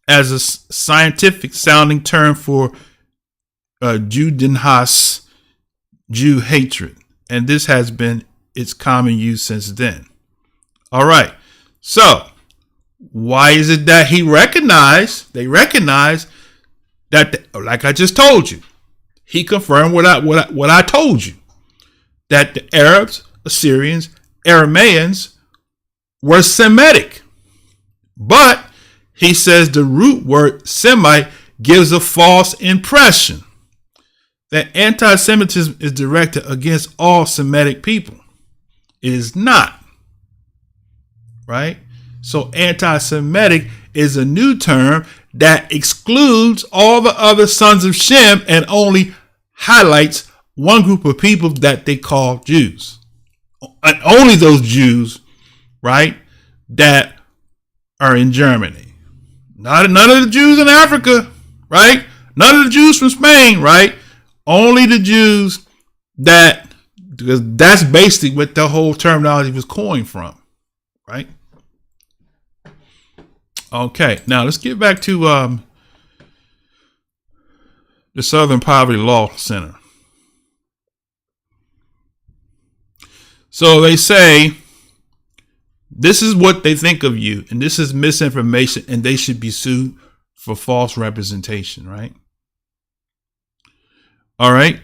as a scientific sounding term for Judenhass, Jew hatred. And this has been its common use since then. All right. So Why is it that they recognize that, like I just told you, he confirmed what I told you, that the Arabs, Assyrians, Aramaeans were Semitic. But he says the root word Semite gives a false impression that anti-Semitism is directed against all Semitic people. It is not. Right? So anti-Semitic is a new term that excludes all the other sons of Shem and only highlights one group of people that they call Jews. And only those Jews, right, that are in Germany. None of the Jews in Africa, right? None of the Jews from Spain, right? Only the Jews because that's basically what the whole terminology was coined from, right? Okay, now let's get back to the Southern Poverty Law Center. So they say this is what they think of you, and this is misinformation, and they should be sued for false representation, right? All right.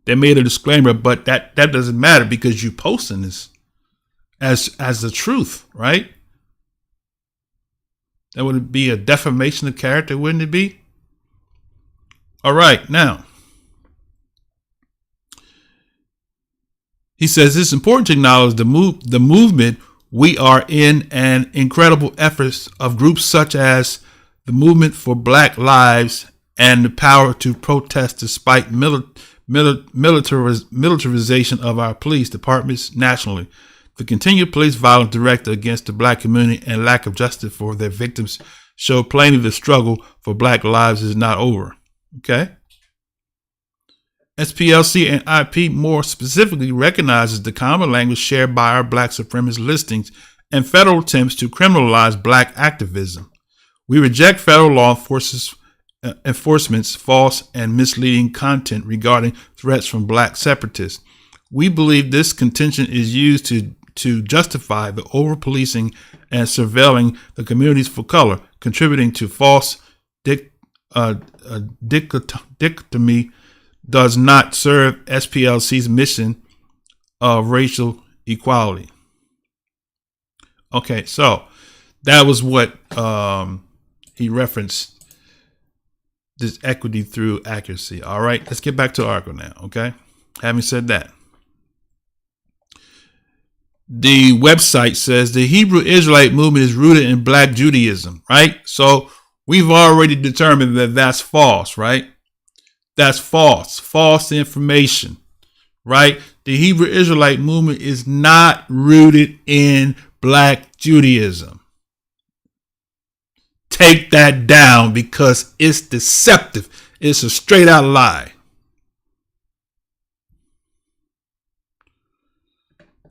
They made a disclaimer, but that doesn't matter because you're posting this as the truth, right? That would be a defamation of character, wouldn't it be? All right, now. He says it's important to acknowledge the movement we are in and incredible efforts of groups such as the Movement for Black Lives and the Power to Protest despite militarization of our police departments nationally. The continued police violence directed against the black community and lack of justice for their victims show plainly the struggle for black lives is not over. Okay. SPLC and IP more specifically recognizes the common language shared by our black supremacist listings and federal attempts to criminalize black activism. We reject federal law enforcement's false and misleading content regarding threats from black separatists. We believe this contention is used to justify the over-policing and surveilling the communities for color, contributing to false dichotomy does not serve SPLC's mission of racial equality. Okay, so that was what he referenced, this equity through accuracy. All right, let's get back to the article now, okay? Having said that, the website says the Hebrew Israelite movement is rooted in Black Judaism, right? So we've already determined that that's false, right? That's false information, right? The Hebrew Israelite movement is not rooted in Black Judaism. Take that down because it's deceptive. It's a straight out lie.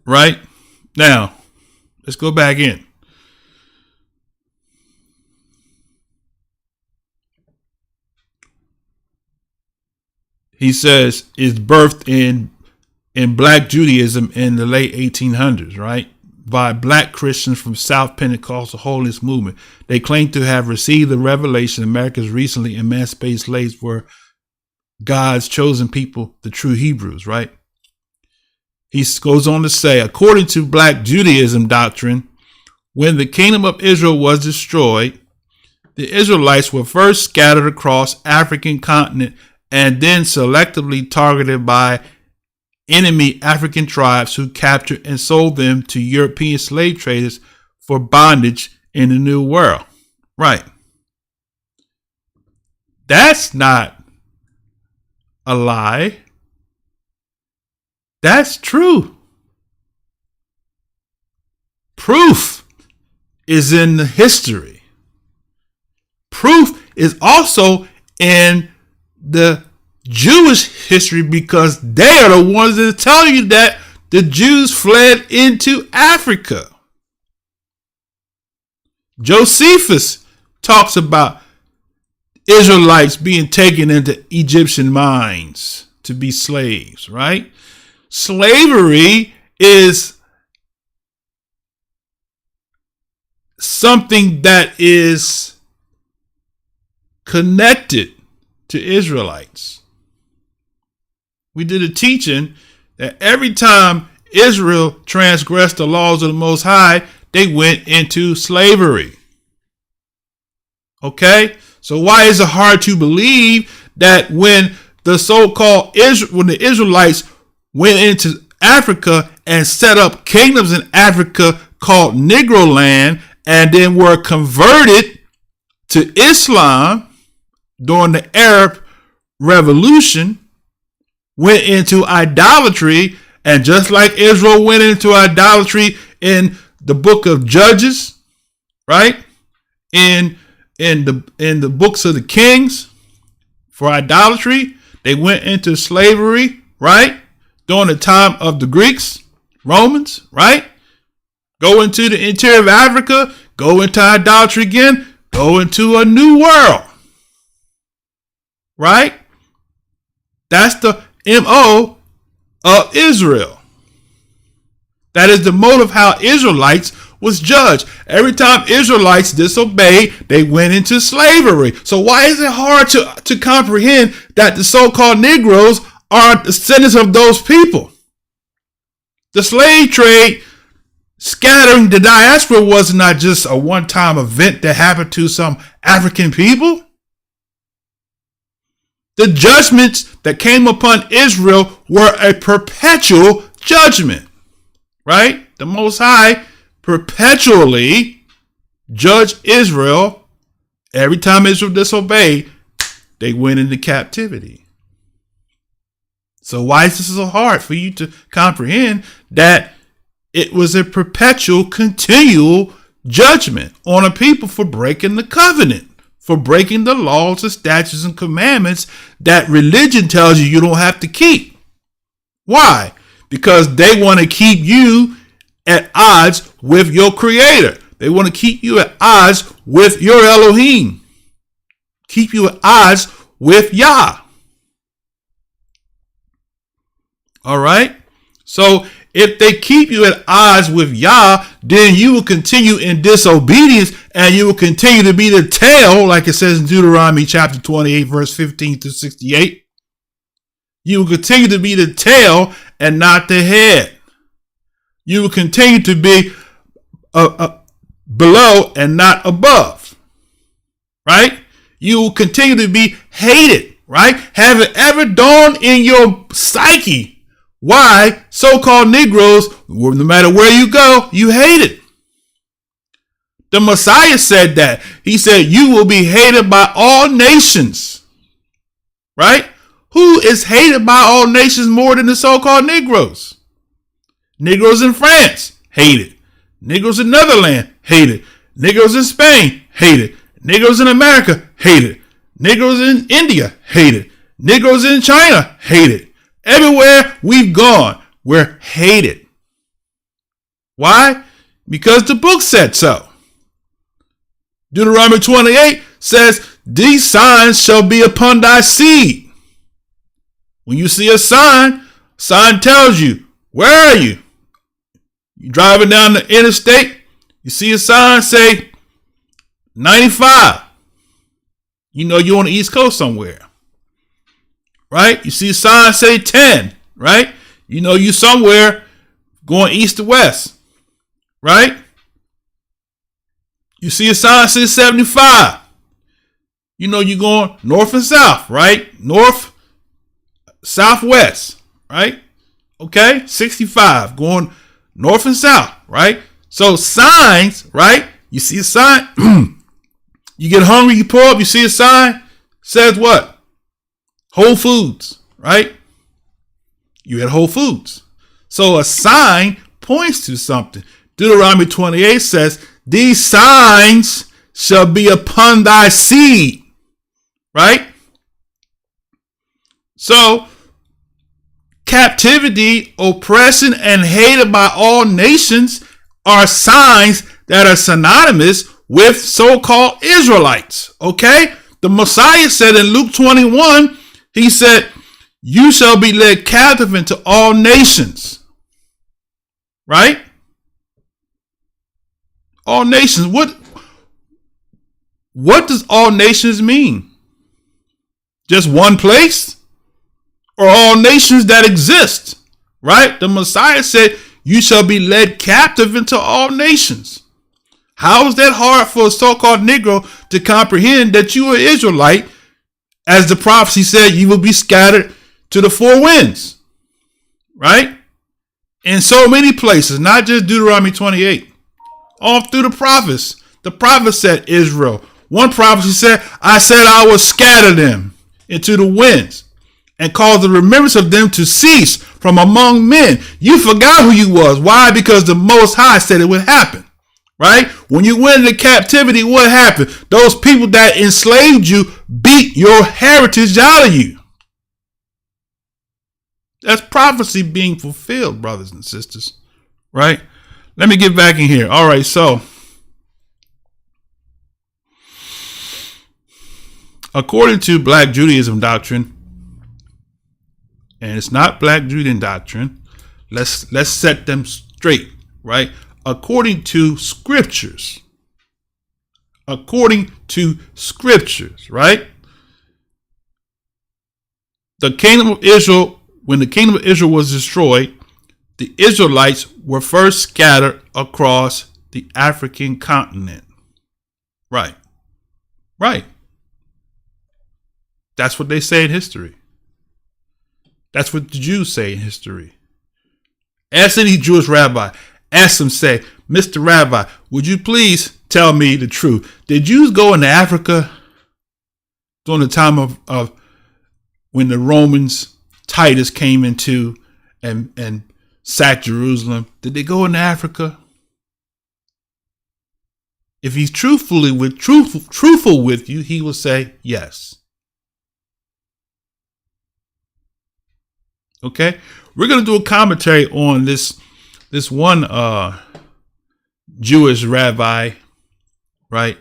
Right? Now, let's go back in. He says it's birthed in Black Judaism in the late 1800s, right? By black Christians from South Pentecostal Holiness movement. They claim to have received the revelation America's recently emancipated slaves were God's chosen people, the true Hebrews, right? He goes on to say, according to Black Judaism doctrine, when the kingdom of Israel was destroyed, the Israelites were first scattered across African continent and then selectively targeted by enemy African tribes who captured and sold them to European slave traders for bondage in the New World. Right. That's not a lie. That's true. Proof is in the history. Proof is also in the Jewish history because they are the ones that tell you that the Jews fled into Africa. Josephus talks about Israelites being taken into Egyptian mines to be slaves, right? Slavery is something that is connected to Israelites. We did a teaching that every time Israel transgressed the laws of the Most High, they went into slavery. Okay? So why is it hard to believe that when the so-called when the Israelites went into Africa and set up kingdoms in Africa called Negroland and then were converted to Islam during the Arab Revolution, went into idolatry, and just like Israel went into idolatry in the book of Judges, right? In the books of the Kings for idolatry, they went into slavery, right? During the time of the Greeks, Romans, right? Go into the interior of Africa, go into idolatry again, go into a new world, right? That's the MO of Israel. That is the mode of how Israelites was judged. Every time Israelites disobeyed, they went into slavery. So why is it hard to comprehend that the so-called Negroes are descendants of those people? The slave trade scattering the diaspora was not just a one-time event that happened to some African people. The judgments that came upon Israel were a perpetual judgment, right? The Most High perpetually judged Israel. Every time Israel disobeyed, they went into captivity. So why is this so hard for you to comprehend that it was a perpetual, continual judgment on a people for breaking the covenant, for breaking the laws and statutes and commandments that religion tells you you don't have to keep? Why? Because they want to keep you at odds with your creator. They want to keep you at odds with your Elohim. Keep you at odds with Yah. All right? So if they keep you at odds with Yah, then you will continue in disobedience and you will continue to be the tail, like it says in Deuteronomy chapter 28, verse 15 to 68. You will continue to be the tail and not the head. You will continue to be below and not above, right? You will continue to be hated, right? Have it ever dawned in your psyche why so-called Negroes, no matter where you go, you hate it? The Messiah said that. He said, you will be hated by all nations, right? Who is hated by all nations more than the so-called Negroes? Negroes in France, hated. Negroes in Netherlands, hated. Negroes in Spain, hated. Negroes in America, hated. Negroes in India, hated. Negroes in China, hated. Everywhere we've gone, we're hated. Why? Because the book said so. Deuteronomy 28 says, these signs shall be upon thy seed. When you see a sign tells you, where are you? You driving down the interstate, you see a sign say 95. You know you're on the East Coast somewhere. Right? You see a sign say 10, right? You know you somewhere going east to west, right? You see a sign say 75. You know you're going north and south, right? North, southwest, right? Okay? 65, going north and south, right? So signs, right? You see a sign, you get hungry, you pull up, you see a sign, says what? Whole Foods, right? You at Whole Foods. So a sign points to something. Deuteronomy 28 says, these signs shall be upon thy seed, right? So captivity, oppression, and hated by all nations are signs that are synonymous with so-called Israelites, okay? The Messiah said in Luke 21, he said, you shall be led captive into all nations. Right? All nations. What does all nations mean? Just one place? Or all nations that exist? Right? The Messiah said, you shall be led captive into all nations. How is that hard for a so-called Negro to comprehend that you are Israelite? As the prophecy said, you will be scattered to the four winds. Right? In so many places, not just Deuteronomy 28. All through the prophets. The prophet said Israel. One prophecy said, I said I will scatter them into the winds and cause the remembrance of them to cease from among men. You forgot who you was. Why? Because the Most High said it would happen. Right? When you went into captivity, what happened? Those people that enslaved you beat your heritage out of you. That's prophecy being fulfilled, brothers and sisters. Right? Let me get back in here. All right, so according to Black Judaism doctrine, and it's not Black Judean doctrine, let's set them straight, right? According to scriptures, right? The kingdom of Israel, when the kingdom of Israel was destroyed, the Israelites were first scattered across the African continent. Right. That's what they say in history. That's what the Jews say in history. Ask any Jewish rabbi. Ask them, say, Mr. Rabbi, would you please tell me the truth? Did Jews go into Africa during the time of when the Romans, Titus came into and sacked Jerusalem? Did they go into Africa? If he's truthful with you, he will say yes. Okay, we're going to do a commentary on this one Jewish rabbi, right?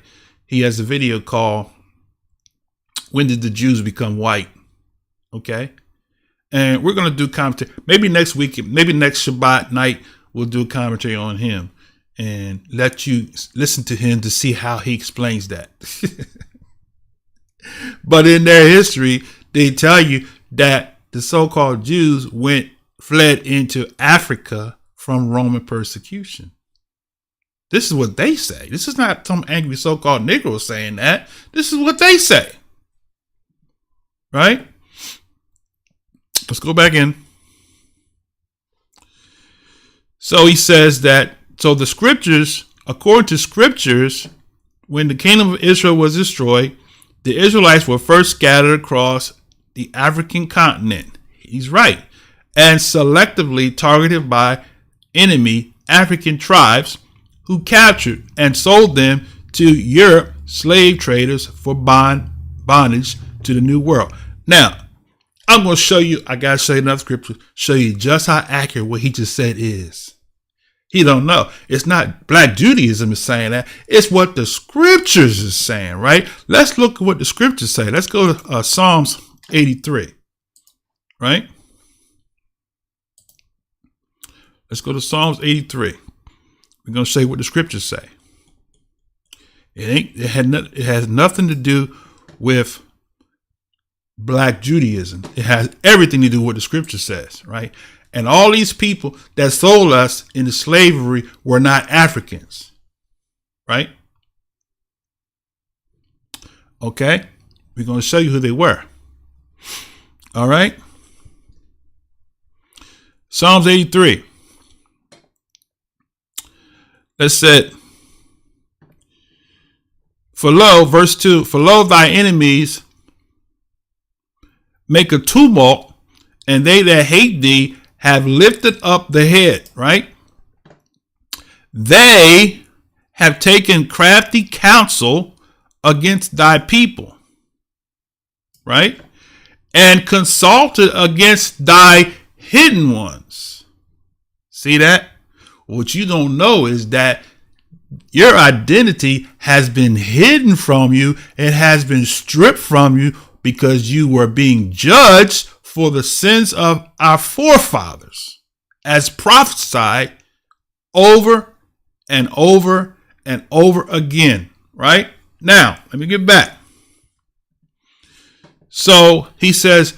He has a video called "When Did the Jews Become White?" Okay, and we're going to do commentary. Maybe next week, maybe next Shabbat night, we'll do a commentary on him and let you listen to him to see how he explains that. But in their history, they tell you that the so-called Jews fled into Africa from Roman persecution. This is what they say. This is not some angry so-called Negro saying that. This is what they say. Right? Let's go back in. So he says that, so the scriptures, according to scriptures, when the kingdom of Israel was destroyed, the Israelites were first scattered across the African continent. He's right. And selectively targeted by enemy African tribes who captured and sold them to Europe slave traders for bondage to the New World. Now, I'm going to show you, I got to show you another scripture, show you just how accurate what he just said is. He don't know. It's not Black Judaism is saying that. It's what the scriptures is saying, right? Let's look at what the scriptures say. Let's go to Psalms 83, right? Let's go to Psalms 83. We're going to say what the scriptures say. It has nothing to do with Black Judaism. It has everything to do with what the scripture says, right? And all these people that sold us into slavery were not Africans, right? Okay, we're going to show you who they were. All right. Psalms 83. Let's say, for lo, verse 2, for lo, thy enemies make a tumult, and they that hate thee have lifted up the head, right? They have taken crafty counsel against thy people, right? And consulted against thy hidden ones. See that? What you don't know is that your identity has been hidden from you. It has been stripped from you because you were being judged for the sins of our forefathers, as prophesied over and over and over again, right? Now, let me get back. So he says,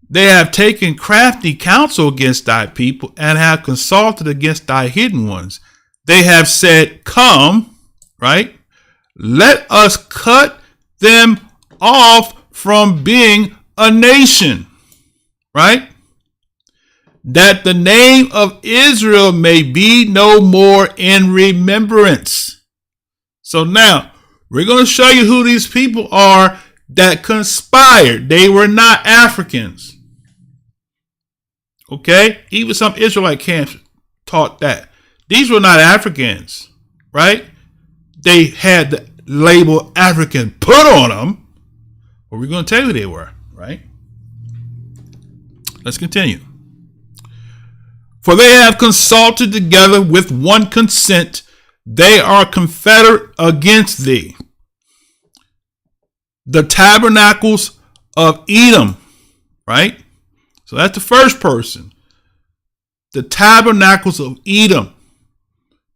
they have taken crafty counsel against thy people and have consulted against thy hidden ones. They have said, come, right? Let us cut them off from being a nation, right? That the name of Israel may be no more in remembrance. So now we're going to show you who these people are that conspired. They were not Africans. Okay? Even some Israelite camps taught that. These were not Africans, right? They had the label African put on them. But we're going to tell you who they were, right? Let's continue. For they have consulted together with one consent. They are confederate against thee. The tabernacles of Edom, right? So that's the first person. The tabernacles of Edom.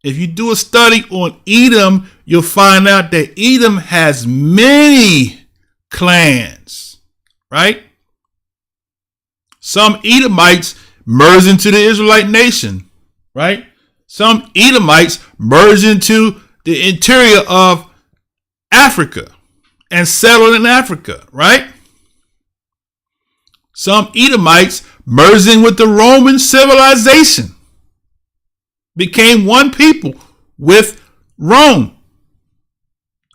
If you do a study on Edom, you'll find out that Edom has many clans, right? Some Edomites merged into the Israelite nation, right? Some Edomites merged into the interior of Africa and settled in Africa, right? Some Edomites merged in with the Roman civilization, became one people with Rome.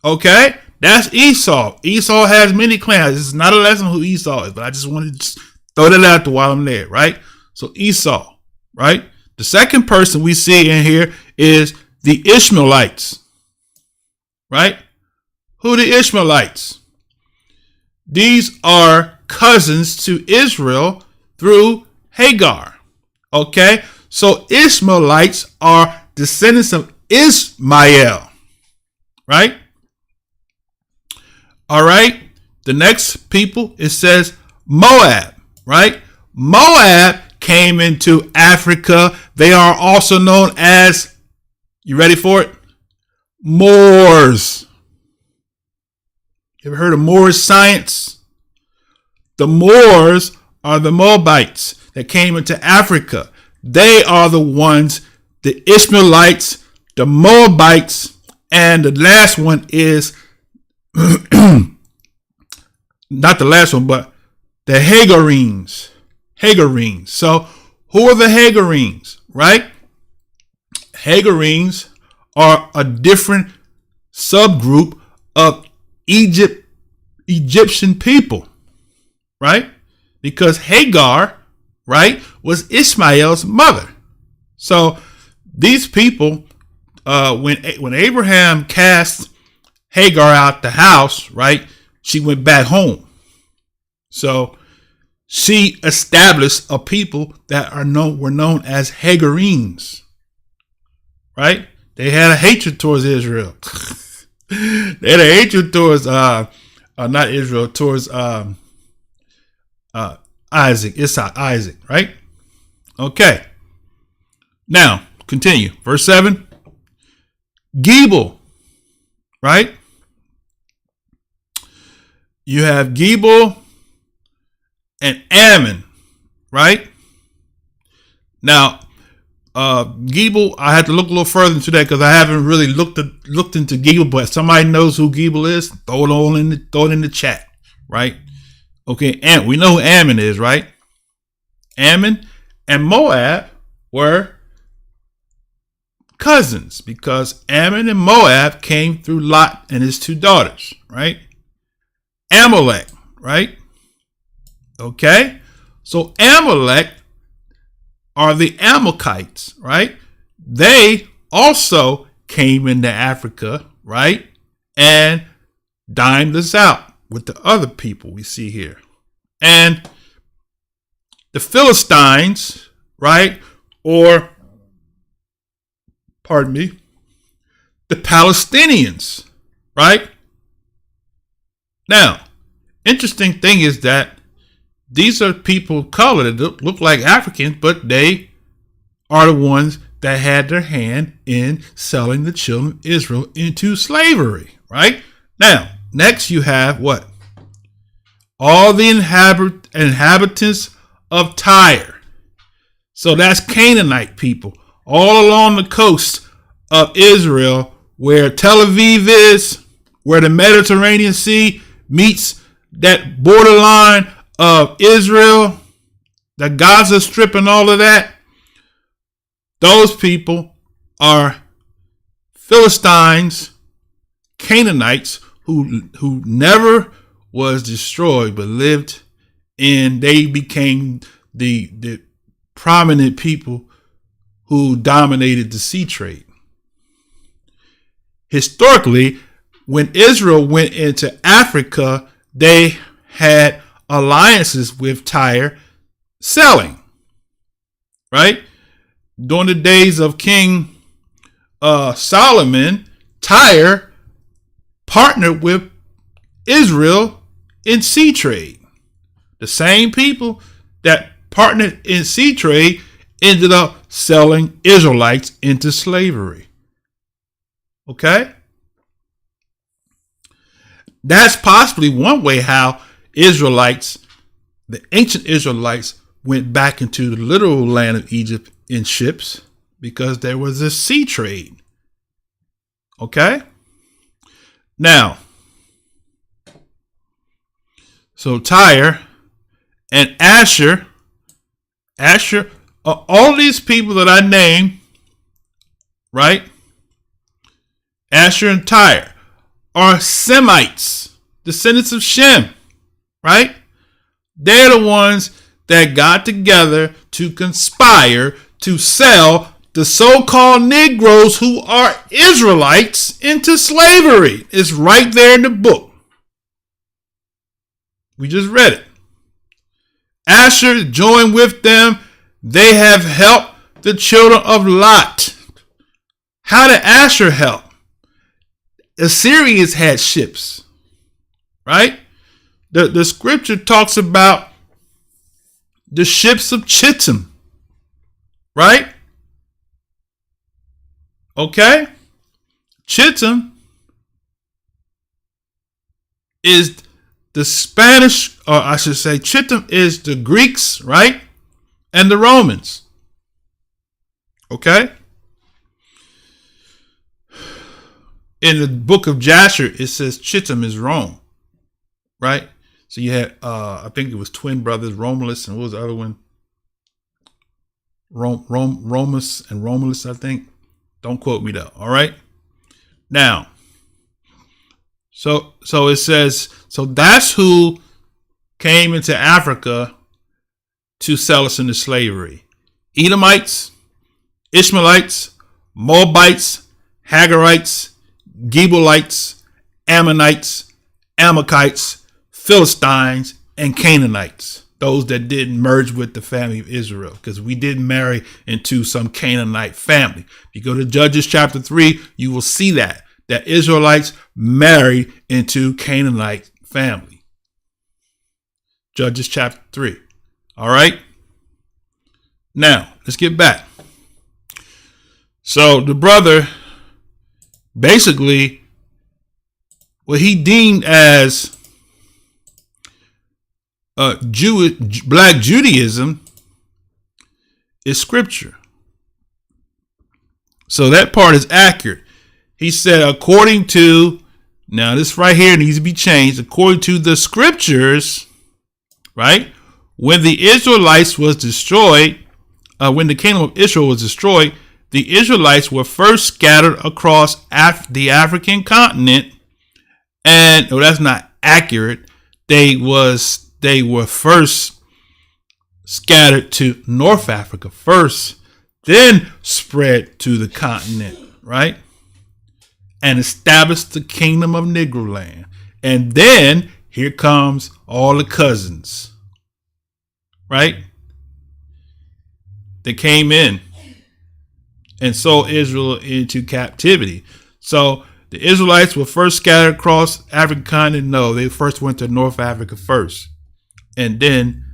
Okay? That's Esau. Esau has many clans. This is not a lesson who Esau is, but I just wanted to throw that out there while I'm there, right? So Esau, right? The second person we see in here is the Ishmaelites, right? Who are the Ishmaelites? These are cousins to Israel through Hagar. Okay? So Ishmaelites are descendants of Ismael, right? All right. The next people, it says Moab, right? Moab came into Africa. They are also known as, you ready for it? Moors. You ever heard of Moorish science? The Moors are the Moabites that came into Africa. They are the ones, the Ishmaelites, the Moabites, and the last one is, not the last one, but the Hagarenes. Hagarenes. So who are the Hagarenes, right? Hagarenes are a different subgroup of Egyptian people, right? Because Hagar, right, was Ishmael's mother. So these people, when Abraham cast Hagar out the house, right, she went back home. So she established a people that were known as Hagarenes, right? They had a hatred towards Israel. They had a hatred towards not Israel, towards Isaac, right? Okay. Now, continue. Verse 7. Gebel, right? You have Gebel and Ammon, right? Now, Gebel, I had to look a little further into that because I haven't really looked into Gebel, but if somebody knows who Gebel is, throw it in the chat, right? Okay, and we know who Ammon is, right? Ammon and Moab were cousins because Ammon and Moab came through Lot and his two daughters, right? Amalek, right? Okay, so Amalek are the Amalekites, right? They also came into Africa, right? And dimed us out with the other people we see here. And the Philistines, right? Or, pardon me, the Palestinians, right? Now, interesting thing is that these are people of color that look like Africans, but they are the ones that had their hand in selling the children of Israel into slavery, right? Now, next you have what? All the inhabitants of Tyre. So that's Canaanite people all along the coast of Israel, where Tel Aviv is, where the Mediterranean Sea meets that borderline of Israel, the Gaza Strip and all of that. Those people are Philistines, Canaanites who never was destroyed but lived in. They became the prominent people who dominated the sea trade. Historically, when Israel went into Africa, they had alliances with Tyre selling, right? During the days of King Solomon, Tyre partnered with Israel in sea trade. The same people that partnered in sea trade ended up selling Israelites into slavery. Okay? That's possibly one way how Israelites, the ancient Israelites, went back into the literal land of Egypt in ships, because there was a sea trade. Okay? Now, so Tyre and Asher, all these people that I named, right? Asher and Tyre are Semites, descendants of Shem, right? They're the ones that got together to conspire to sell the so-called Negroes, who are Israelites, into slavery. It's right there in the book. We just read it. Asher joined with them. They have helped the children of Lot. How did Asher help? Assyrians had ships, right? The scripture talks about the ships of Chittim, right? Okay? Chittim is the Spanish, or I should say Chittim is the Greeks, right? And the Romans. Okay? In the book of Jasher, it says Chittim is Rome, right? So you had, I think it was twin brothers, Romulus, and what was the other one? Romus and Romulus, I think. Don't quote me though. All right. Now, so it says, so that's who came into Africa to sell us into slavery. Edomites, Ishmaelites, Moabites, Hagarites, Gibeonites, Ammonites, Amalekites, Philistines, and Canaanites. Those that didn't merge with the family of Israel, because we didn't marry into some Canaanite family. If you go to Judges chapter 3, you will see that Israelites married into Canaanite family. Judges chapter 3. All right. Now, let's get back. So the brother, basically, what he deemed as Black Judaism is scripture. So that part is accurate. He said, according to, now this right here needs to be changed, according to the scriptures, right? When the Israelites was destroyed, when the kingdom of Israel was destroyed, the Israelites were first scattered across the African continent. And that's not accurate. They were first scattered to North Africa first, then spread to the continent, right? And established the kingdom of Negroland. And then here comes all the cousins, right? They came in and sold Israel into captivity. So the Israelites were first scattered across African continent. No, they first went to North Africa first, and then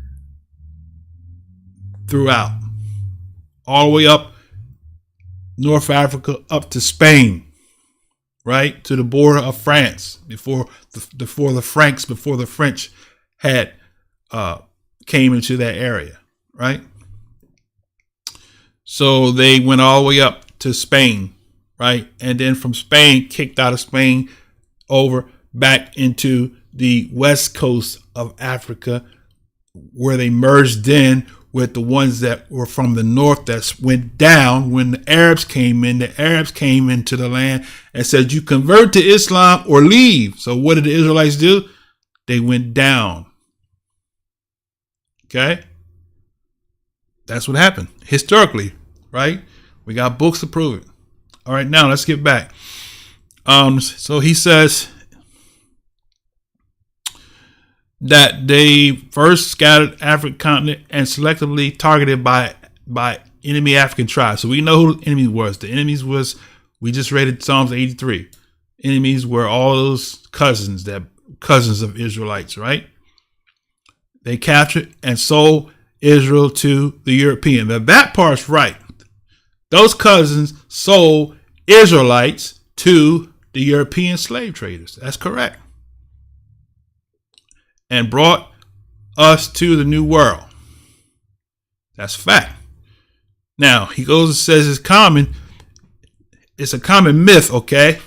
throughout, all the way up North Africa up to Spain, right? To the border of France before the French had came into that area, right? So they went all the way up to Spain, right? And then from Spain, kicked out of Spain over back into the west coast of Africa, where they merged in with the ones that were from the north that went down when the Arabs came in. The Arabs came into the land and said, you convert to Islam or leave. So what did the Israelites do? They went down. Okay? That's what happened historically, right? We got books to prove it. All right, now let's get back. So he says that they first scattered African continent and selectively targeted by enemy African tribes. So we know who the enemy was. The enemies was, we just read Psalms 83. Enemies were all those cousins of Israelites, right? They captured and sold Israel to the European. Now that part's right. Those cousins sold Israelites to the European slave traders. That's correct. And brought us to the New World. That's fact. Now, he goes and says it's a common myth, okay,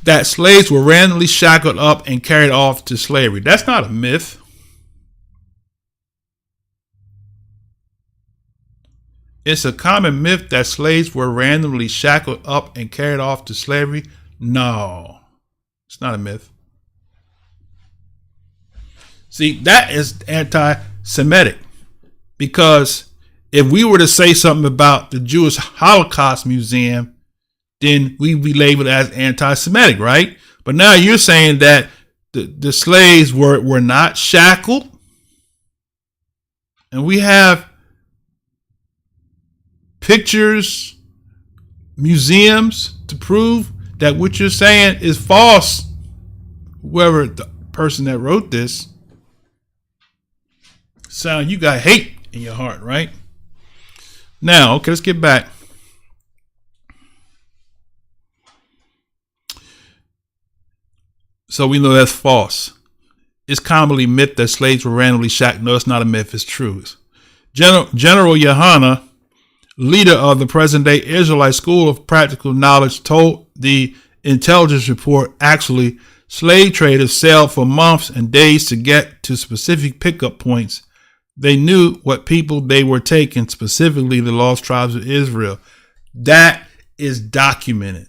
that slaves were randomly shackled up and carried off to slavery. That's not a myth. It's a common myth that slaves were randomly shackled up and carried off to slavery. No, it's not a myth. See, that is anti-Semitic, because if we were to say something about the Jewish Holocaust Museum, then we'd be labeled as anti-Semitic, right? But now you're saying that the slaves were not shackled, and we have pictures, museums to prove that what you're saying is false. Whoever the person that wrote this, sound you got hate in your heart, right? Now, okay, let's get back. So we know that's false. It's commonly myth that slaves were randomly shackled. No, it's not a myth. It's true. General Yohana, leader of the present-day Israelite School of Practical Knowledge, told the intelligence report, actually, slave traders sailed for months and days to get to specific pickup points. They knew what people they were taking, specifically the lost tribes of Israel. That is documented.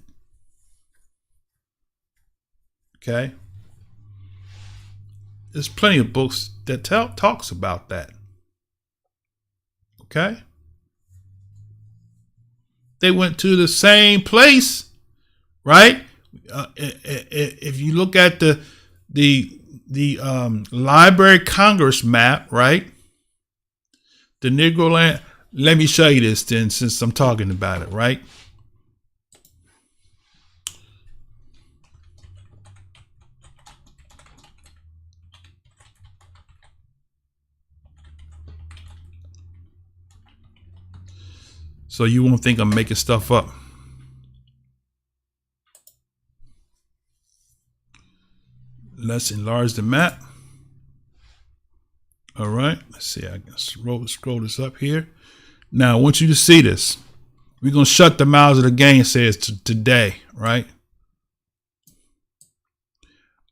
Okay? There's plenty of books that talks about that. Okay? They went to the same place, right? If you look at the Library of Congress map, right? The Negroland. Let me show you this then, since I'm talking about it, right? So you won't think I'm making stuff up. Let's enlarge the map. All right, let's see. I can scroll this up here. Now, I want you to see this. We're going to shut the mouths of the gainsayers today, right?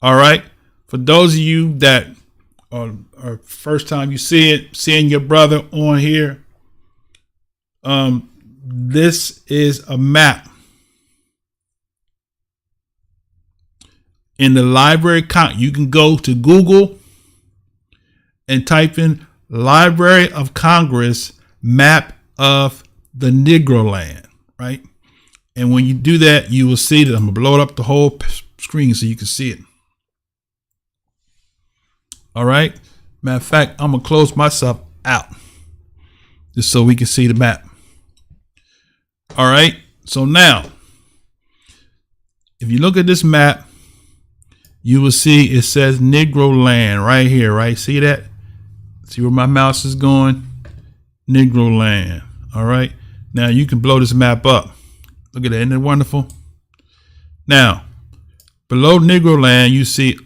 All right. For those of you that are first time you seeing your brother on here, this is a map in the Library. You can go to Google and type in Library of Congress map of the Negroland, right? And when you do that, you will see that I'm gonna blow it up the whole screen so you can see it. All right. Matter of fact, I'm gonna close myself out just so we can see the map. All right. So now, if you look at this map, you will see it says Negroland right here, right? See that? See where my mouse is going? Negroland. All right. Now you can blow this map up. Look at that. Isn't it wonderful? Now, below Negroland, you see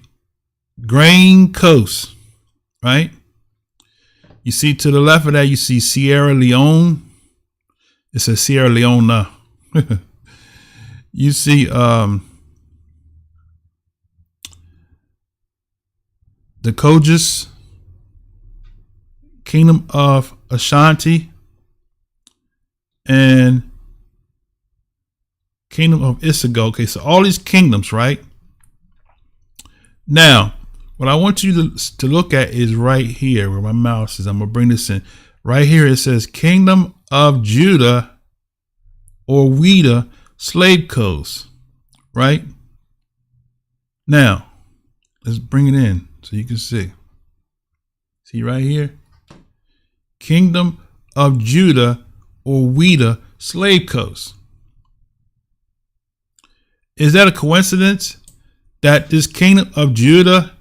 Grain Coast, right? You see to the left of that, you see Sierra Leone. It says Sierra Leone now. You see the Kojas, Kingdom of Ashanti, and Kingdom of Isago. Okay, so all these kingdoms, right? Now, what I want you to look at is right here where my mouse is. I'm going to bring this in. Right here it says Kingdom of Judah or Weda Slave Coast, right? Now, let's bring it in so you can see. See right here? Kingdom of Judah or Weda Slave Coast. Is that a coincidence that this Kingdom of Judah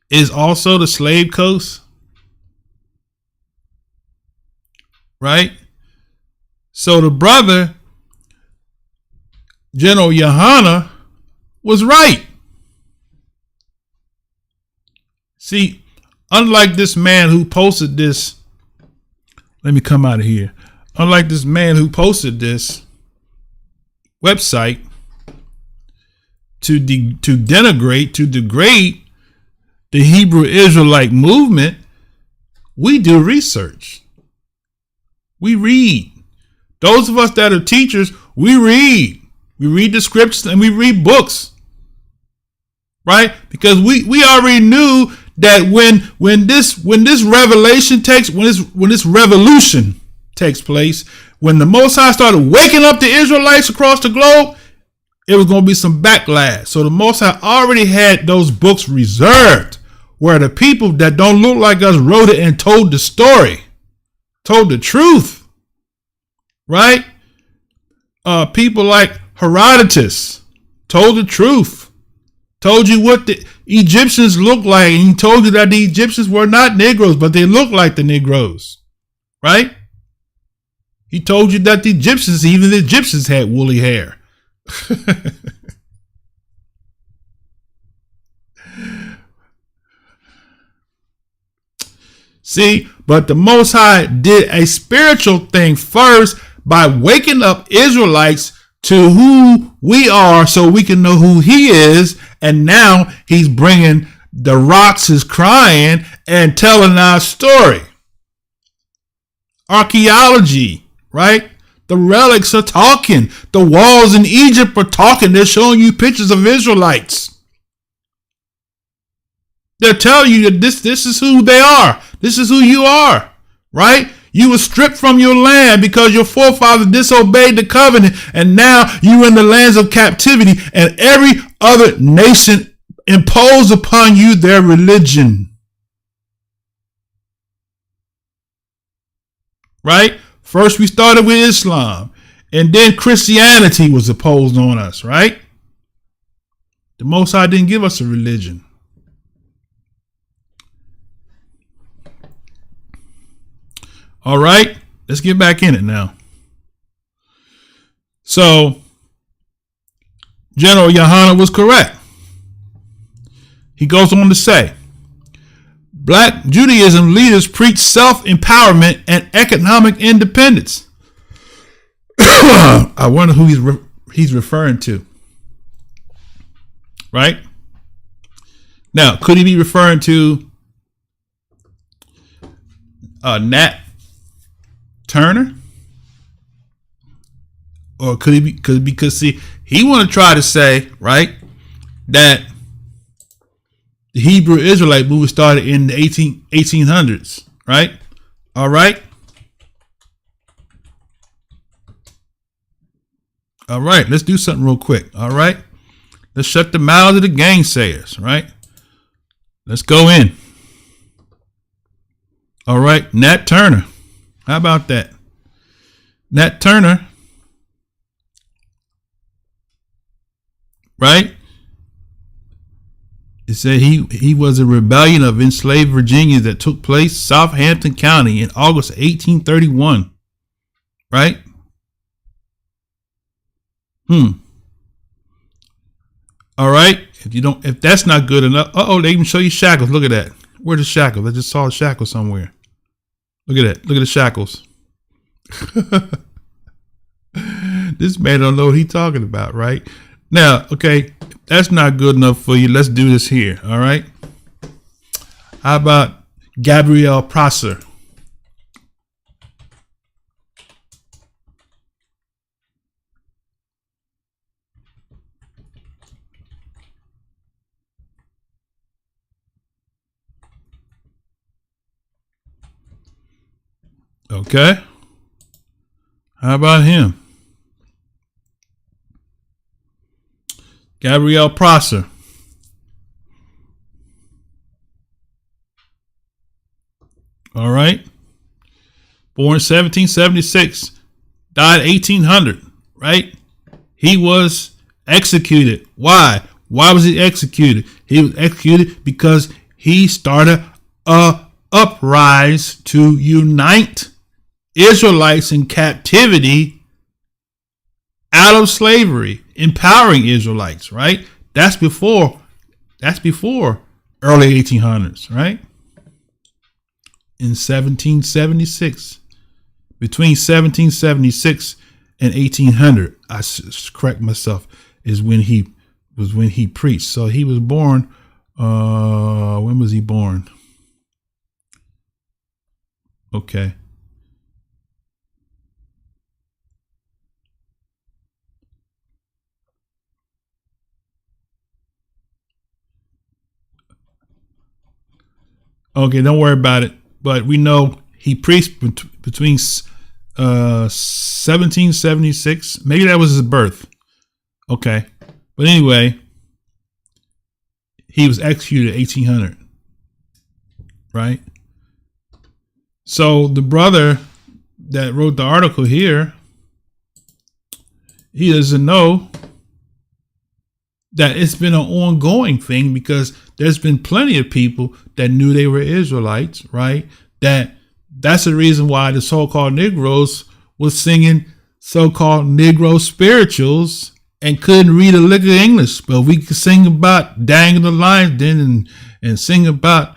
is also the slave coast? Right? So the brother, General Yohana, was right. See, unlike this man who posted this, let me come out of here. Unlike this man who posted this website to denigrate, to degrade the Hebrew Israelite movement, we do research. We read. Those of us that are teachers, we read. We read the scriptures and we read books. Right? Because we already knew that when this revelation takes, when this revolution takes place, when the Most High started waking up the Israelites across the globe, it was going to be some backlash. So the Most High already had those books reserved where the people that don't look like us wrote it and told the story, told the truth, right? People like Herodotus told the truth, told you what the Egyptians looked like, and he told you that the Egyptians were not Negroes, but they looked like the Negroes, right? He told you that even the Egyptians had woolly hair. See, but the Most High did a spiritual thing first by waking up Israelites to who we are so we can know who he is. And now he's bringing the rocks is crying and telling our story. Archaeology, right? The relics are talking. The walls in Egypt are talking. They're showing you pictures of Israelites. They're telling you that this is who they are. This is who you are, right? You were stripped from your land because your forefathers disobeyed the covenant, and now you're in the lands of captivity, and every other nation imposed upon you their religion. Right? First, we started with Islam, and then Christianity was imposed on us, right? The Most High didn't give us a religion. All right, let's get back in it now. So, General Yohana was correct. He goes on to say, Black Judaism leaders preach self-empowerment and economic independence. I wonder who he's referring to. Right? Now, could he be referring to Nat Turner? Or could he be, because see, he want to try to say, right, that the Hebrew Israelite movement started in the 1800s, right? All right. All right, let's do something real quick. All right. Let's shut the mouths of the gainsayers, right? Let's go in. All right, Nat Turner. How about that? Nat Turner, right? It said he was a rebellion of enslaved Virginians that took place Southampton County in August 1831. right? All right. If that's not good enough, they even show you shackles. Look at that. Where are the shackles? I just saw a shackle somewhere. Look at that. Look at the shackles. This man don't know what he's talking about, right? Now, okay, if that's not good enough for you, let's do this here. All right. How about Gabriel Prosser? Okay. How about him? Gabriel Prosser. All right. Born 1776, died 1800, right? He was executed. Why? Why was he executed? He was executed because he started a uprising to unite Israelites in captivity out of slavery, empowering Israelites, right? That's before early 1800s, right? In 1776, between 1776 and 1800, I correct myself, is when he preached. So he was born. When was he born? Okay. Okay, don't worry about it. But we know he preached between 1776. Maybe that was his birth. Okay. But anyway, he was executed 1800. Right? So the brother that wrote the article here, he doesn't know that it's been an ongoing thing, because there's been plenty of people that knew they were Israelites, right? That's the reason why the so-called Negroes was singing so-called Negro spirituals and couldn't read a lick of English. But we could sing about Dang the Lion's Den and sing about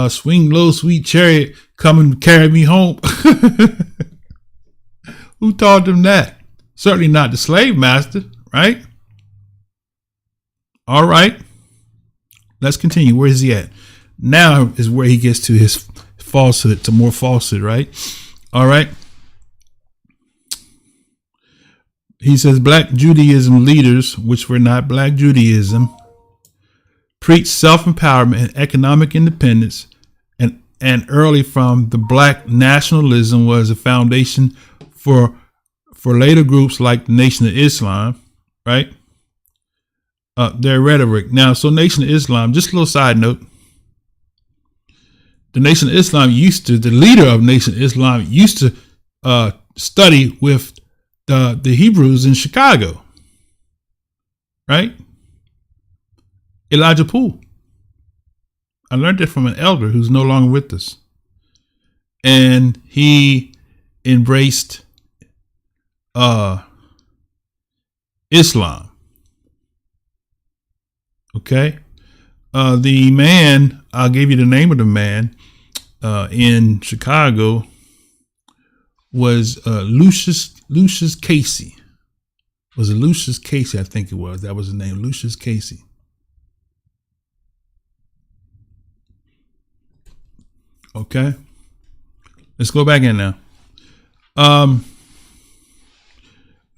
Swing Low Sweet Chariot, come and carry me home. Who taught them that? Certainly not the slave master, right? All right. Let's continue. Where is he at? Now is where he gets to his falsehood, to more falsehood, right? All right. He says Black Judaism leaders, which were not Black Judaism, preached self-empowerment and economic independence, and early from the Black nationalism was a foundation for later groups like the Nation of Islam, right? Their rhetoric. Now, so Nation of Islam, just a little side note. The Nation of Islam the leader of Nation of Islam used to study with the Hebrews in Chicago, right? Elijah Poole. I learned that from an elder who's no longer with us. And he embraced Islam. Okay. The man, I'll give you the name of the man in Chicago, was Lucius Casey. Was it Lucius Casey? I think it was. That was his name, Lucius Casey. Okay. Let's go back in now.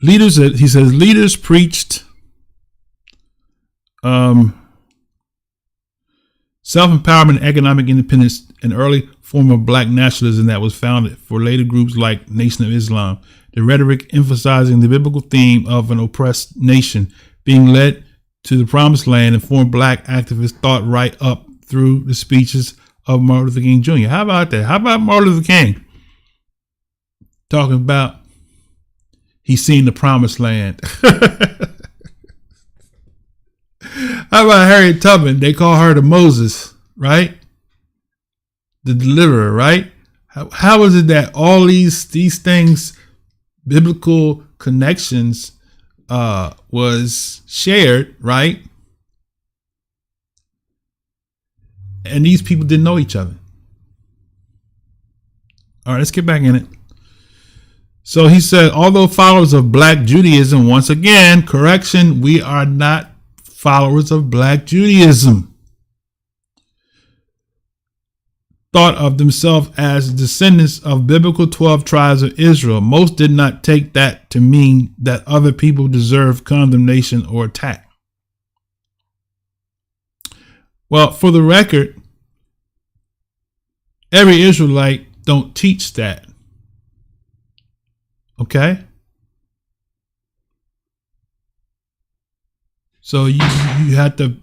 Leaders preached self-empowerment and economic independence, an early form of Black nationalism that was founded for later groups like Nation of Islam. The rhetoric emphasizing the biblical theme of an oppressed nation being led to the promised land, and former Black activists thought right up through the speeches of Martin Luther King Jr. How about that? How about Martin Luther King talking about he's seen the promised land? How about Harriet Tubman? They call her the Moses, right? The deliverer, right? How is it that all these things biblical connections was shared, right? And these people didn't know each other. All right, let's get back in it. So he said, although followers of Black Judaism, once again, correction, we are not followers of Black Judaism, thought of themselves as descendants of biblical 12 tribes of Israel. Most did not take that to mean that other people deserve condemnation or attack. Well, for the record, every Israelite don't teach that. Okay? So you have to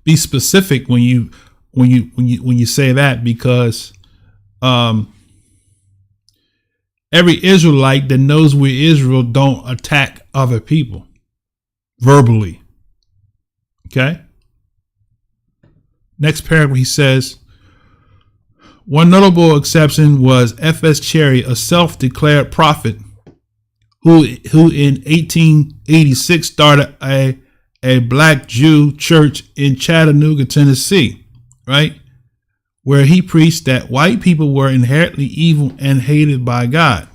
be specific when you say that, because every Israelite that knows we're Israel don't attack other people verbally. Okay? Next paragraph, he says, one notable exception was F.S. Cherry, a self-declared prophet who in 1886 started a Black Jew church in Chattanooga, Tennessee, right? Where he preached that white people were inherently evil and hated by God.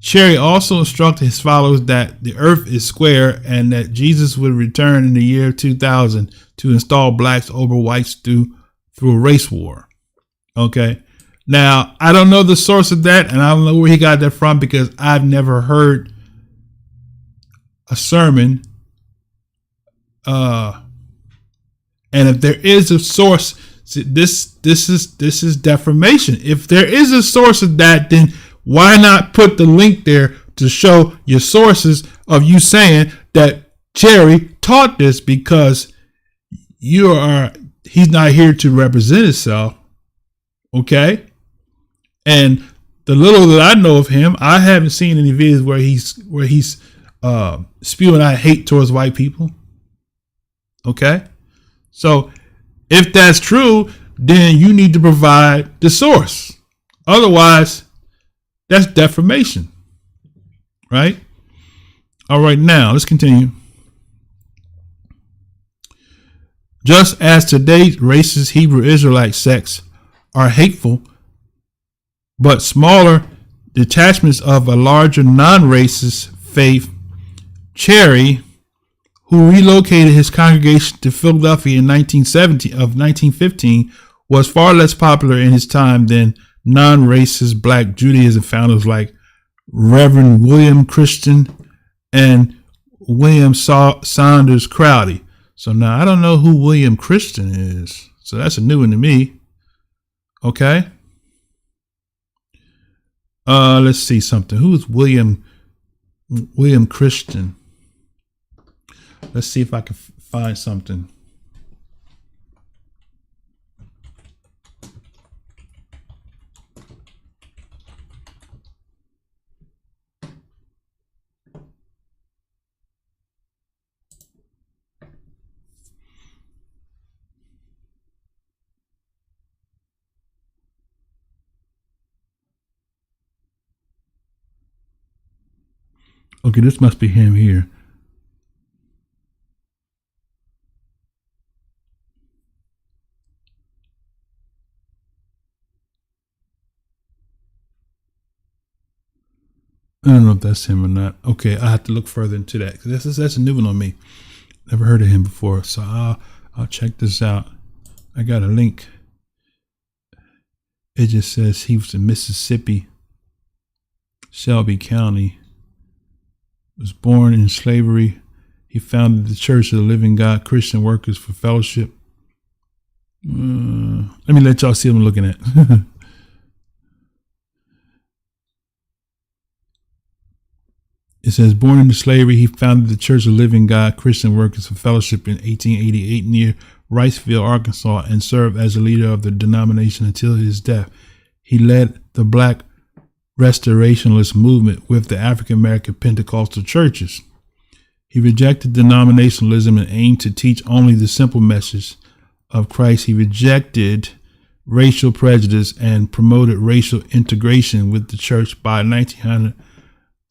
Cherry also instructed his followers that the earth is square and that Jesus would return in the year 2000 to install blacks over whites through a race war. Okay. Now, I don't know the source of that, and I don't know where he got that from, because I've never heard a sermon. And if there is a source, this is defamation. If there is a source of that, then why not put the link there to show your sources of you saying that Cherry taught this? Because he's not here to represent himself. Okay. And the little that I know of him, I haven't seen any videos where he's spewing out hate towards white people. Okay. So if that's true, then you need to provide the source. Otherwise, that's defamation. Right? All right, now let's continue. Just as today's racist Hebrew Israelite sects are hateful, but smaller detachments of a larger non-racist faith, Cherry, who relocated his congregation to Philadelphia in 1915, was far less popular in his time than non-racist Black Judaism founders like Reverend William Christian and William Saunders Crowdy. So now I don't know who William Christian is. So that's a new one to me. Okay. Let's see something. Who is William Christian? Let's see if I can find something. Okay, this must be him here. I don't know if that's him or not. Okay, I have to look further into that, because that's a new one on me. Never heard of him before, so I'll check this out. I got a link. It just says he was in Mississippi, Shelby County. Was born in slavery. He founded the Church of the Living God Christian Workers for Fellowship. Let me let y'all see what I'm looking at. It says, born into slavery, he founded the Church of the Living God Christian Workers for Fellowship in 1888 near Riceville, Arkansas, and served as the leader of the denomination until his death. He led the Black Restorationalist movement with the African American Pentecostal churches. He rejected denominationalism and aimed to teach only the simple message of Christ. He rejected racial prejudice and promoted racial integration with the church. By 1900,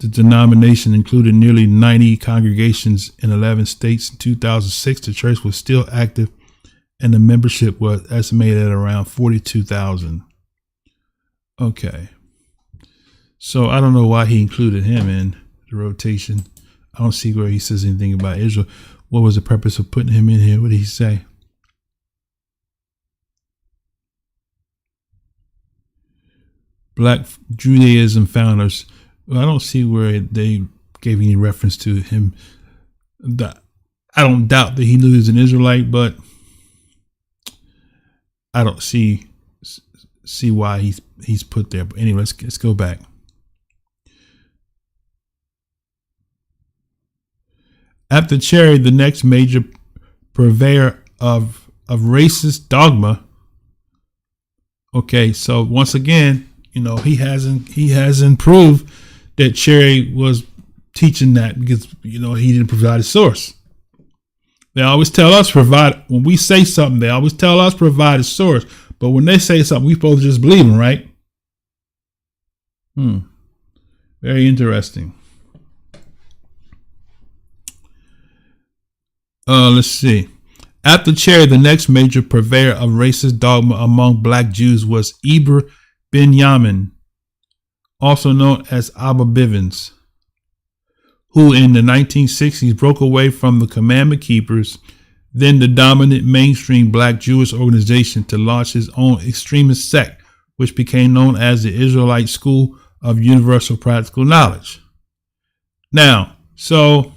The denomination included nearly 90 congregations in 11 states. In 2006, the church was still active, and the membership was estimated at around 42,000. Okay. So I don't know why he included him in the rotation. I don't see where he says anything about Israel. What was the purpose of putting him in here? What did he say? Black Judaism founders. Well, I don't see where they gave any reference to him. I don't doubt that he knew he was an Israelite, but I don't see why he's put there. But anyway, let's go back. After Cherry, the next major purveyor of racist dogma. Okay, so once again, he hasn't proved that Cherry was teaching that, because he didn't provide a source. They always tell us when we say something, they always tell us provide a source. But when they say something, we supposed to just believe them, right? Very interesting. Let's see. After Cherry, the next major purveyor of racist dogma among black Jews was Eber Binyamin, also known as Abba Bivens, who in the 1960s broke away from the Commandment Keepers, then the dominant mainstream black Jewish organization, to launch his own extremist sect, which became known as the Israelite School of Universal Practical Knowledge. Now, so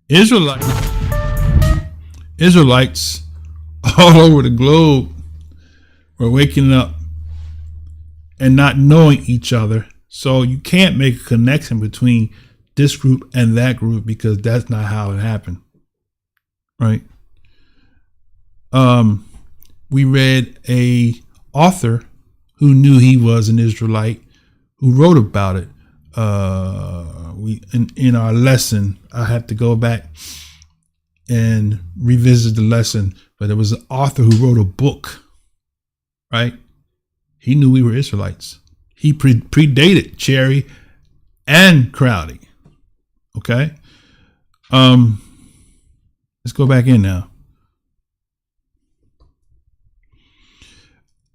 Israelites all over the globe were waking up and not knowing each other. So you can't make a connection between this group and that group, because that's not how it happened. Right. We read a author who knew he was an Israelite, who wrote about it. In our lesson, I have to go back and revisit the lesson, but there was an author who wrote a book, right? He knew we were Israelites. He predated Cherry and Crowdy. Okay. Let's go back in now.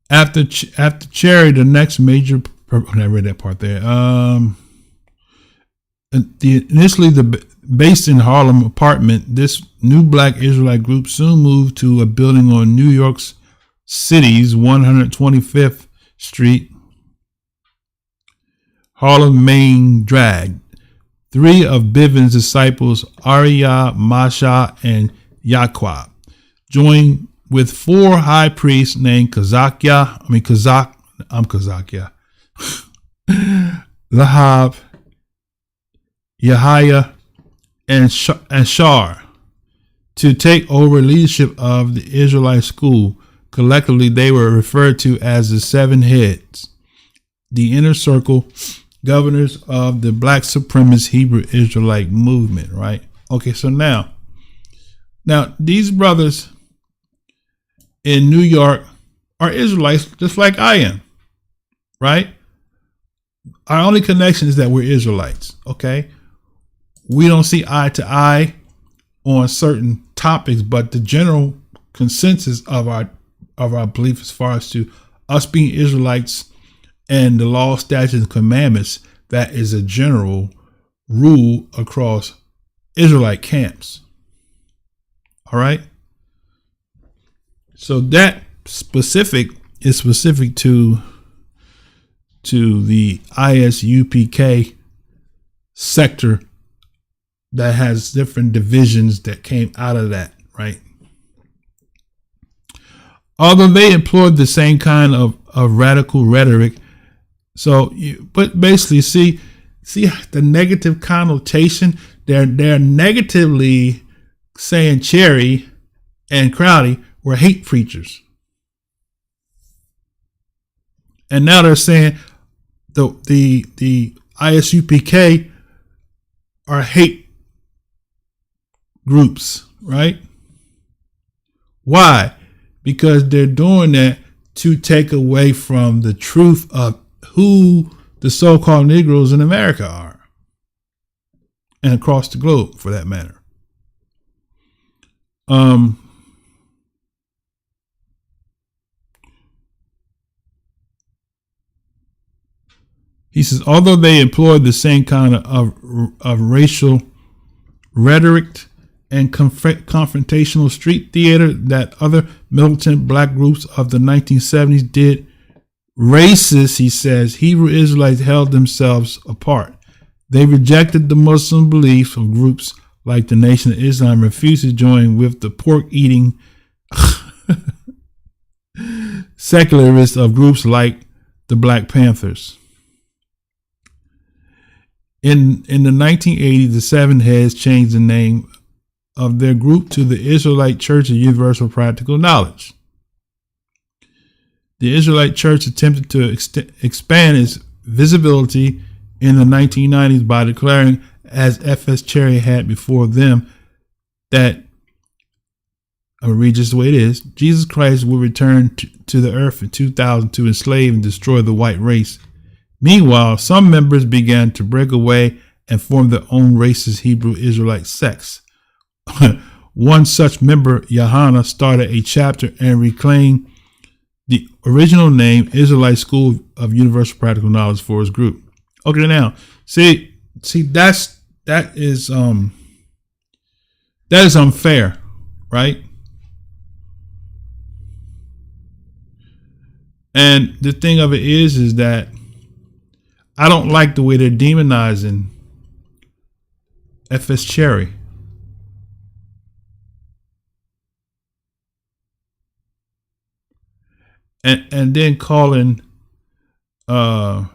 After Cherry, the next major. I read that part there. Initially based in Harlem apartment, this new black Israelite group soon moved to a building on New York City's 125th Street, Harlem Main Drag. Three of Bivens' disciples, Ariyah, Masha, and Yaqub, joined with four high priests named Lahab, Yahya, and Shar, to take over leadership of the Israelite school. Collectively, they were referred to as the Seven Heads, the inner circle governors of the black supremacist Hebrew Israelite movement, right? Okay, so now these brothers in New York are Israelites just like I am, right? Our only connection is that we're Israelites, okay? We don't see eye to eye on certain topics, but the general consensus of our belief as far as to us being Israelites and the law, statutes, and commandments, that is a general rule across Israelite camps. All right. So that is specific to the ISUPK sector that has different divisions that came out of that, right? Although they employed the same kind of radical rhetoric. So, but basically, see the negative connotation. They're negatively saying Cherry and Crowdy were hate preachers, and now they're saying the ISUPK are hate groups, right? Why? Because they're doing that to take away from the truth of who the so-called Negroes in America are, and across the globe for that matter. He says, although they employed the same kind of racial rhetoric and confrontational street theater that other militant black groups of the 1970s did, racist, he says, Hebrew Israelites held themselves apart. They rejected the Muslim beliefs of groups like the Nation of Islam, refused to join with the pork-eating secularists of groups like the Black Panthers. In the 1980s, the Seven Heads changed the name of their group to the Israelite Church of Universal Practical Knowledge. The Israelite Church attempted to expand its visibility in the 1990s by declaring, as F.S. Cherry had before them, that, I'm going to read just the way it is, Jesus Christ will return to the earth in 2000 to enslave and destroy the white race. Meanwhile, some members began to break away and form their own racist Hebrew Israelite sects. One such member, Yohana, started a chapter and reclaimed the original name Israelite School of Universal Practical Knowledge for his group. Okay, now see that is unfair, right? And the thing of it is that I don't like the way they're demonizing F.S. Cherry. And then calling saying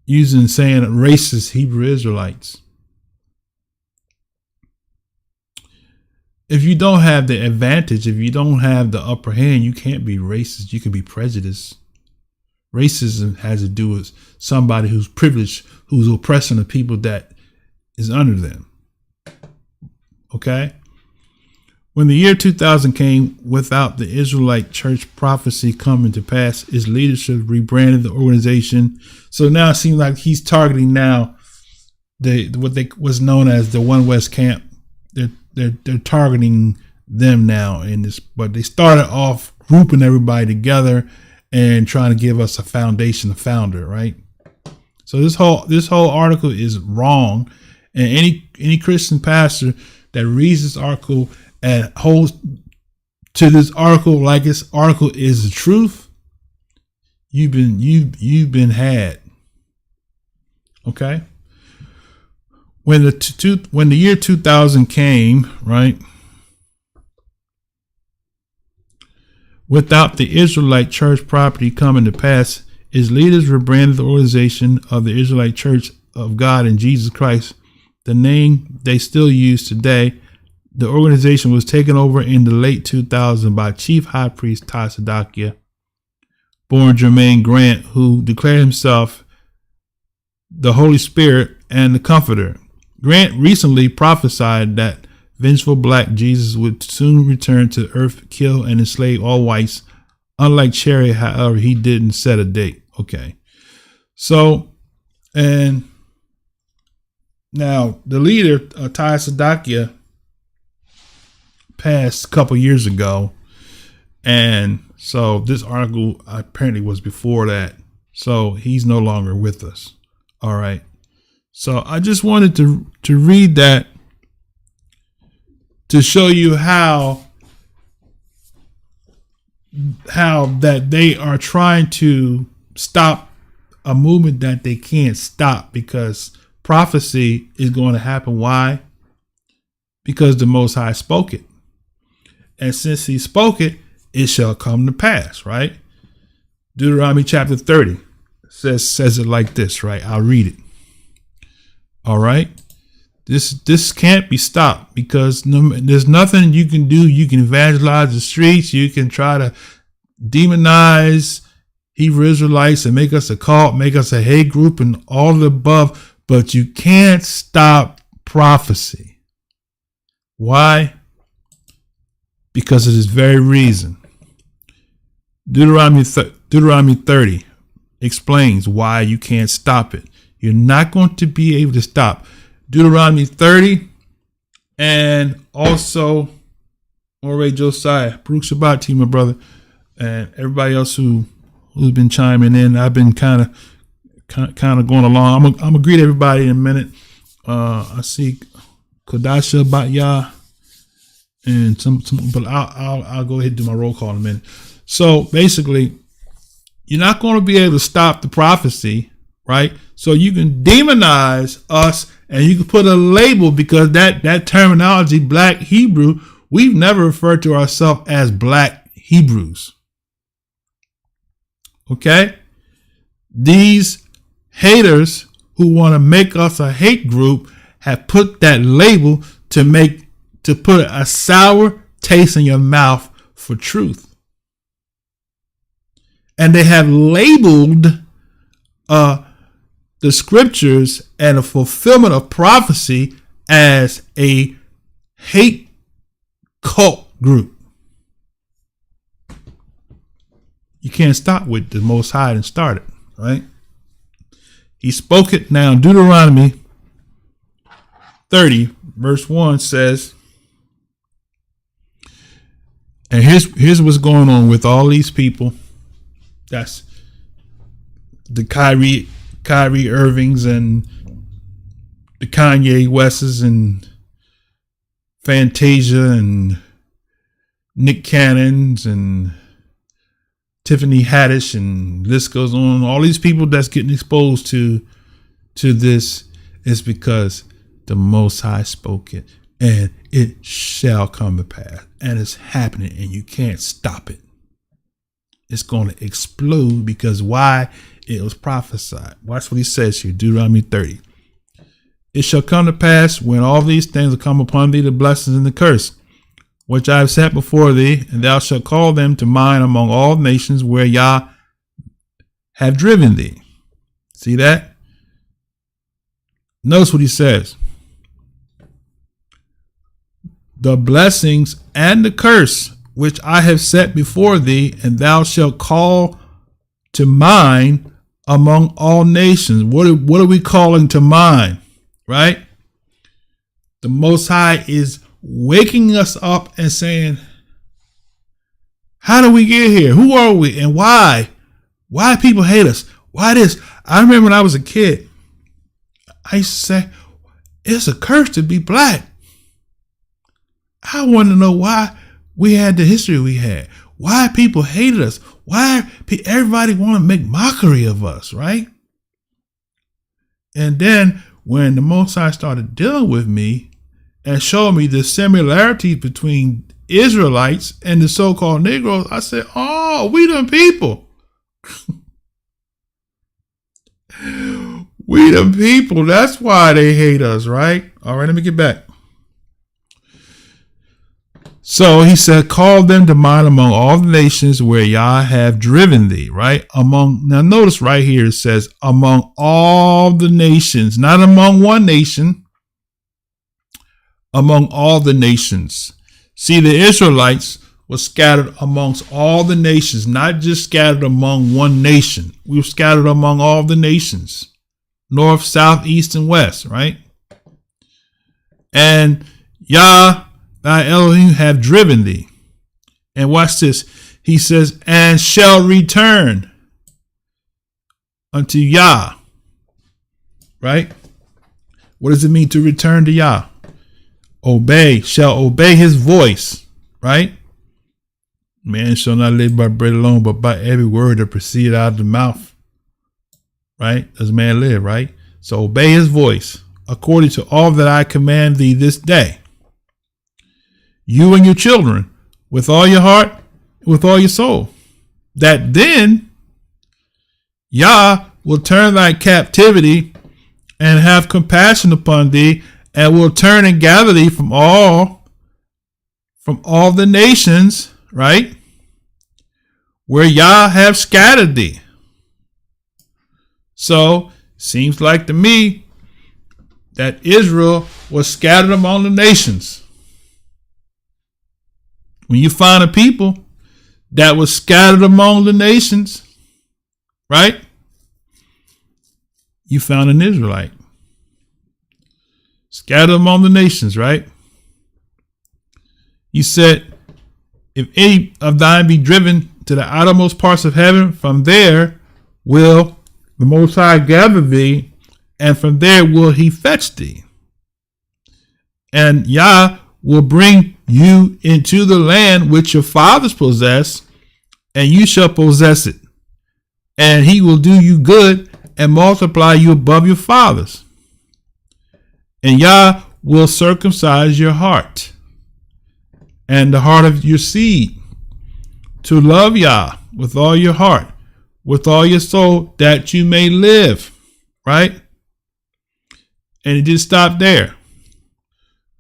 racist Hebrew Israelites. If you don't have the advantage, if you don't have the upper hand, you can't be racist. You can be prejudiced. Racism has to do with somebody who's privileged, who's oppressing the people that is under them. Okay? When the year 2000 came without the Israelite church prophecy coming to pass, its leadership rebranded the organization. So now it seems like he's targeting now was known as the One West Camp. They're targeting them now in this, but they started off grouping everybody together and trying to give us a foundation, a founder, right? So this whole article is wrong, and any Christian pastor that reads this article and holds to this article like this article is the truth, you've been had. Okay. When the year 2000 came, right, without the Israelite church property coming to pass, its leaders rebranded the organization of the Israelite Church of God in Jesus Christ, the name they still use today. The organization was taken over in the late 2000s by Chief High Priest Ty Sadakia, born Jermaine Grant, who declared himself the Holy Spirit and the Comforter. Grant recently prophesied that vengeful black Jesus would soon return to earth, kill and enslave all whites. Unlike Cherry, however, he didn't set a date. Okay. So, and now the leader, Ty Sadakia, passed a couple years ago. And so this article apparently was before that. So he's no longer with us. All right. So I just wanted to read that to show you how that they are trying to stop a movement that they can't stop, because prophecy is going to happen. Why? Because the Most High spoke it. And since he spoke it, it shall come to pass, right? Deuteronomy chapter 30 says it like this, right? I'll read it. All right. This can't be stopped, because there's nothing you can do. You can evangelize the streets. You can try to demonize Hebrew Israelites and make us a cult, make us a hate group and all of the above, but you can't stop prophecy. Why? Because of this very reason. Deuteronomy Deuteronomy 30 explains why you can't stop it. You're not going to be able to stop. Deuteronomy 30 and also Moray Josiah. Baruch Shabbat to you, my brother, and everybody else who's been chiming in. I've been kind of going along. I'm gonna greet everybody in a minute. I see Kodasha Batya and some, but I'll go ahead and do my roll call in a minute. So basically, you're not going to be able to stop the prophecy, right? So you can demonize us and you can put a label, because that terminology, Black Hebrew, we've never referred to ourselves as Black Hebrews. Okay? These haters who want to make us a hate group have put that label to put a sour taste in your mouth for truth. And they have labeled the scriptures and the fulfillment of prophecy as a hate cult group. You can't stop with the Most High and start it, right? He spoke it. Now, Deuteronomy 30, verse 1 says, and here's what's going on with all these people. That's the Kyrie Irvings and the Kanye Wests and Fantasia and Nick Cannons and Tiffany Haddish, and list goes on. All these people that's getting exposed to this is because the Most High spoke it, and it shall come to pass, and it's happening, and you can't stop it. It's going to explode, because why? It was prophesied. Watch what he says here, Deuteronomy 30. It shall come to pass when all these things will come upon thee, the blessings and the curse, which I have set before thee, and thou shalt call them to mind among all nations where Yah have driven thee. See that? Notice what he says. The blessings and the curse which I have set before thee, and thou shalt call to mind among all nations. What are we calling to mind, right? The Most High is waking us up and saying, how do we get here? Who are we? And why? Why people hate us? Why this? I remember when I was a kid, I used to say, it's a curse to be black. I want to know why we had the history we had. Why people hated us. Why everybody want to make mockery of us, right? And then when the Most High started dealing with me and showed me the similarities between Israelites and the so-called Negroes, I said, oh, we them people. We them people. That's why they hate us, right? All right, let me get back. So he said, call them to mind among all the nations where Yah have driven thee, right? Now notice right here, it says among all the nations, not among one nation, among all the nations. See, the Israelites were scattered amongst all the nations, not just scattered among one nation. We were scattered among all the nations, north, south, east, and west, right? And Yah, thy Elohim, have driven thee. And watch this. He says, and shall return unto Yah. Right? What does it mean to return to Yah? Obey, shall obey his voice. Right? Man shall not live by bread alone, but by every word that proceeded out of the mouth. Right? Does man live, right? So obey his voice according to all that I command thee this day. You and your children, with all your heart, with all your soul, that then Yah will turn thy captivity and have compassion upon thee, and will turn and gather thee from all the nations, right, where Yah have scattered thee. So seems like to me that Israel was scattered among the nations. When you find a people that was scattered among the nations, right? You found an Israelite. Scattered among the nations, right? He said, if any of thine be driven to the outermost parts of heaven, from there will the Most High gather thee, and from there will he fetch thee. And Yah will bring you into the land which your fathers possessed, and you shall possess it. And he will do you good and multiply you above your fathers. And Yah will circumcise your heart and the heart of your seed to love Yah with all your heart, with all your soul, that you may live. Right? And it did stop there.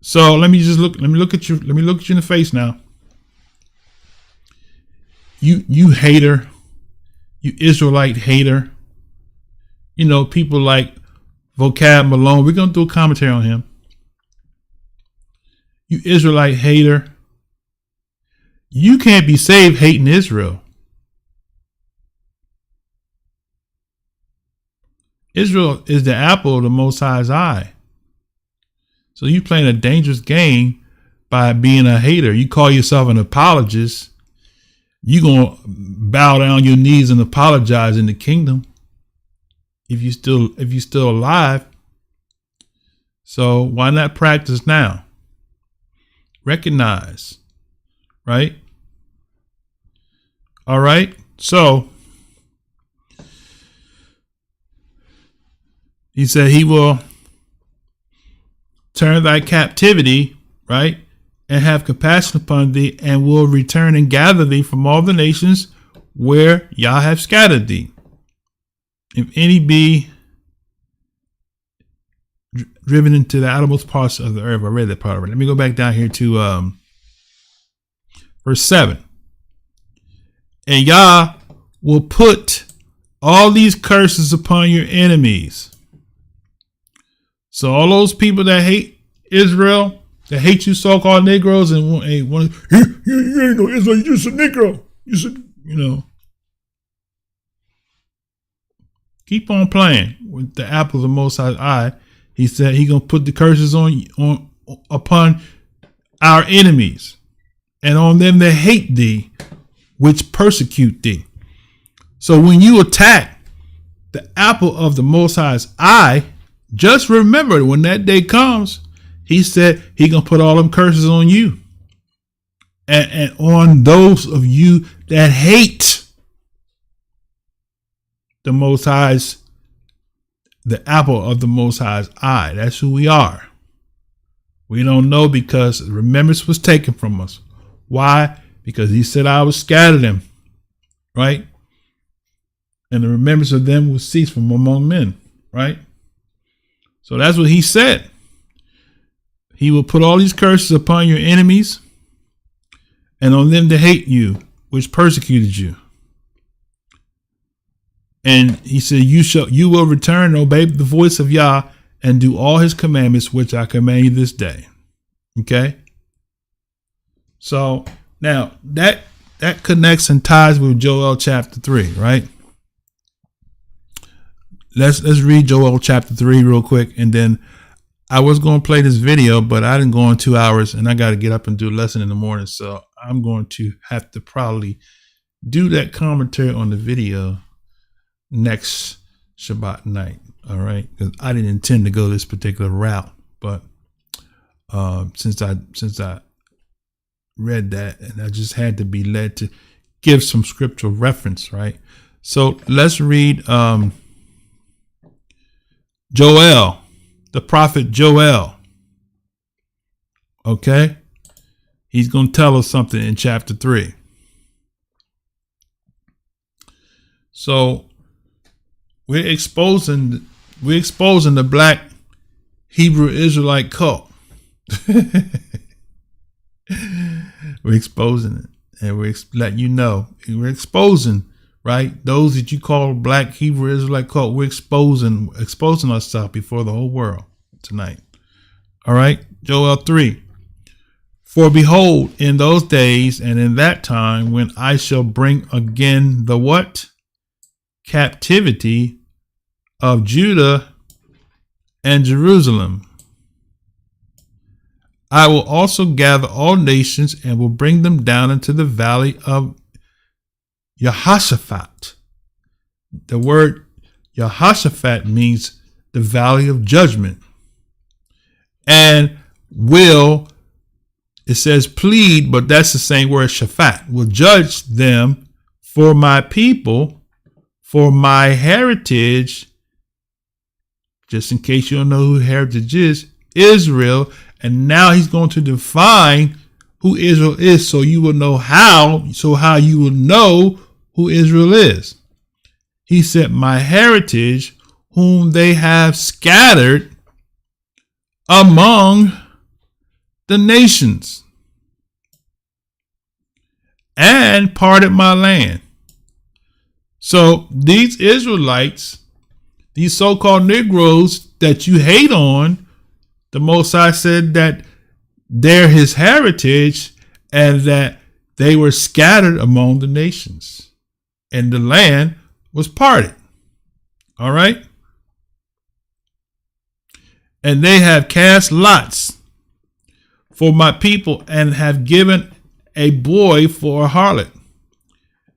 So let me look at you in the face now. You hater, you Israelite hater. You know, people like Vocab Malone. We're going to do a commentary on him. You Israelite hater. You can't be saved hating Israel. Israel is the apple of the Most High's eye. So you playing a dangerous game by being a hater. You call yourself an apologist. You gonna bow down your knees and apologize in the kingdom if you still alive. So why not practice now? Recognize, right? All right. So he said he will turn thy captivity, right, and have compassion upon thee, and will return and gather thee from all the nations where Yah have scattered thee. If any be driven into the outermost parts of the earth. I read that part already. Let me go back down here to verse 7. And Yah will put all these curses upon your enemies. So all those people that hate Israel, that hate you so-called Negroes, and want you ain't no Israel, you're just a Negro. Keep on playing with the apple of the Most High's eye. He said he gonna put the curses upon our enemies, and on them that hate thee, which persecute thee. So when you attack the apple of the Most High's eye, just remember when that day comes, he said he gonna put all them curses on you and on those of you that hate the Most High's, the apple of the Most High's eye. That's who we are. We don't know because the remembrance was taken from us. Why? Because he said I will scatter them, right? And the remembrance of them will cease from among men, right? So that's what he said. He will put all these curses upon your enemies and on them that hate you, which persecuted you. And he said, you will return and obey the voice of Yah and do all his commandments, which I command you this day. Okay. So now that connects and ties with Joel chapter 3, right? Let's read Joel chapter 3 real quick. And then I was going to play this video, but I didn't go in 2 hours and I got to get up and do a lesson in the morning. So I'm going to have to probably do that commentary on the video next Shabbat night. All right. Because I didn't intend to go this particular route, but since I read that and I just had to be led to give some scriptural reference. Right. So let's read Joel, the prophet Joel. Okay. He's going to tell us something in chapter 3. So we're exposing the black Hebrew Israelite cult. We're exposing it, and we're letting you know. We're exposing, right? Those that you call black Hebrew Israelite cult. We're exposing ourselves before the whole world tonight. All right, Joel 3. For behold, in those days and in that time, when I shall bring again the what? captivity of Judah and Jerusalem. I will also gather all nations and will bring them down into the valley of Jehoshaphat. The word Jehoshaphat means the valley of judgment. And will, it says plead, but that's the same word Shaphat, will judge them for my people, for my heritage. Just in case you don't know who heritage is, Israel. And now he's going to define who Israel is, so you will know how you will know who Israel is. He said, my heritage, whom they have scattered among the nations, and parted my land. So these Israelites, these so-called Negroes that you hate on, the Most High said that they're his heritage and that they were scattered among the nations and the land was parted. All right. And they have cast lots for my people and have given a boy for a harlot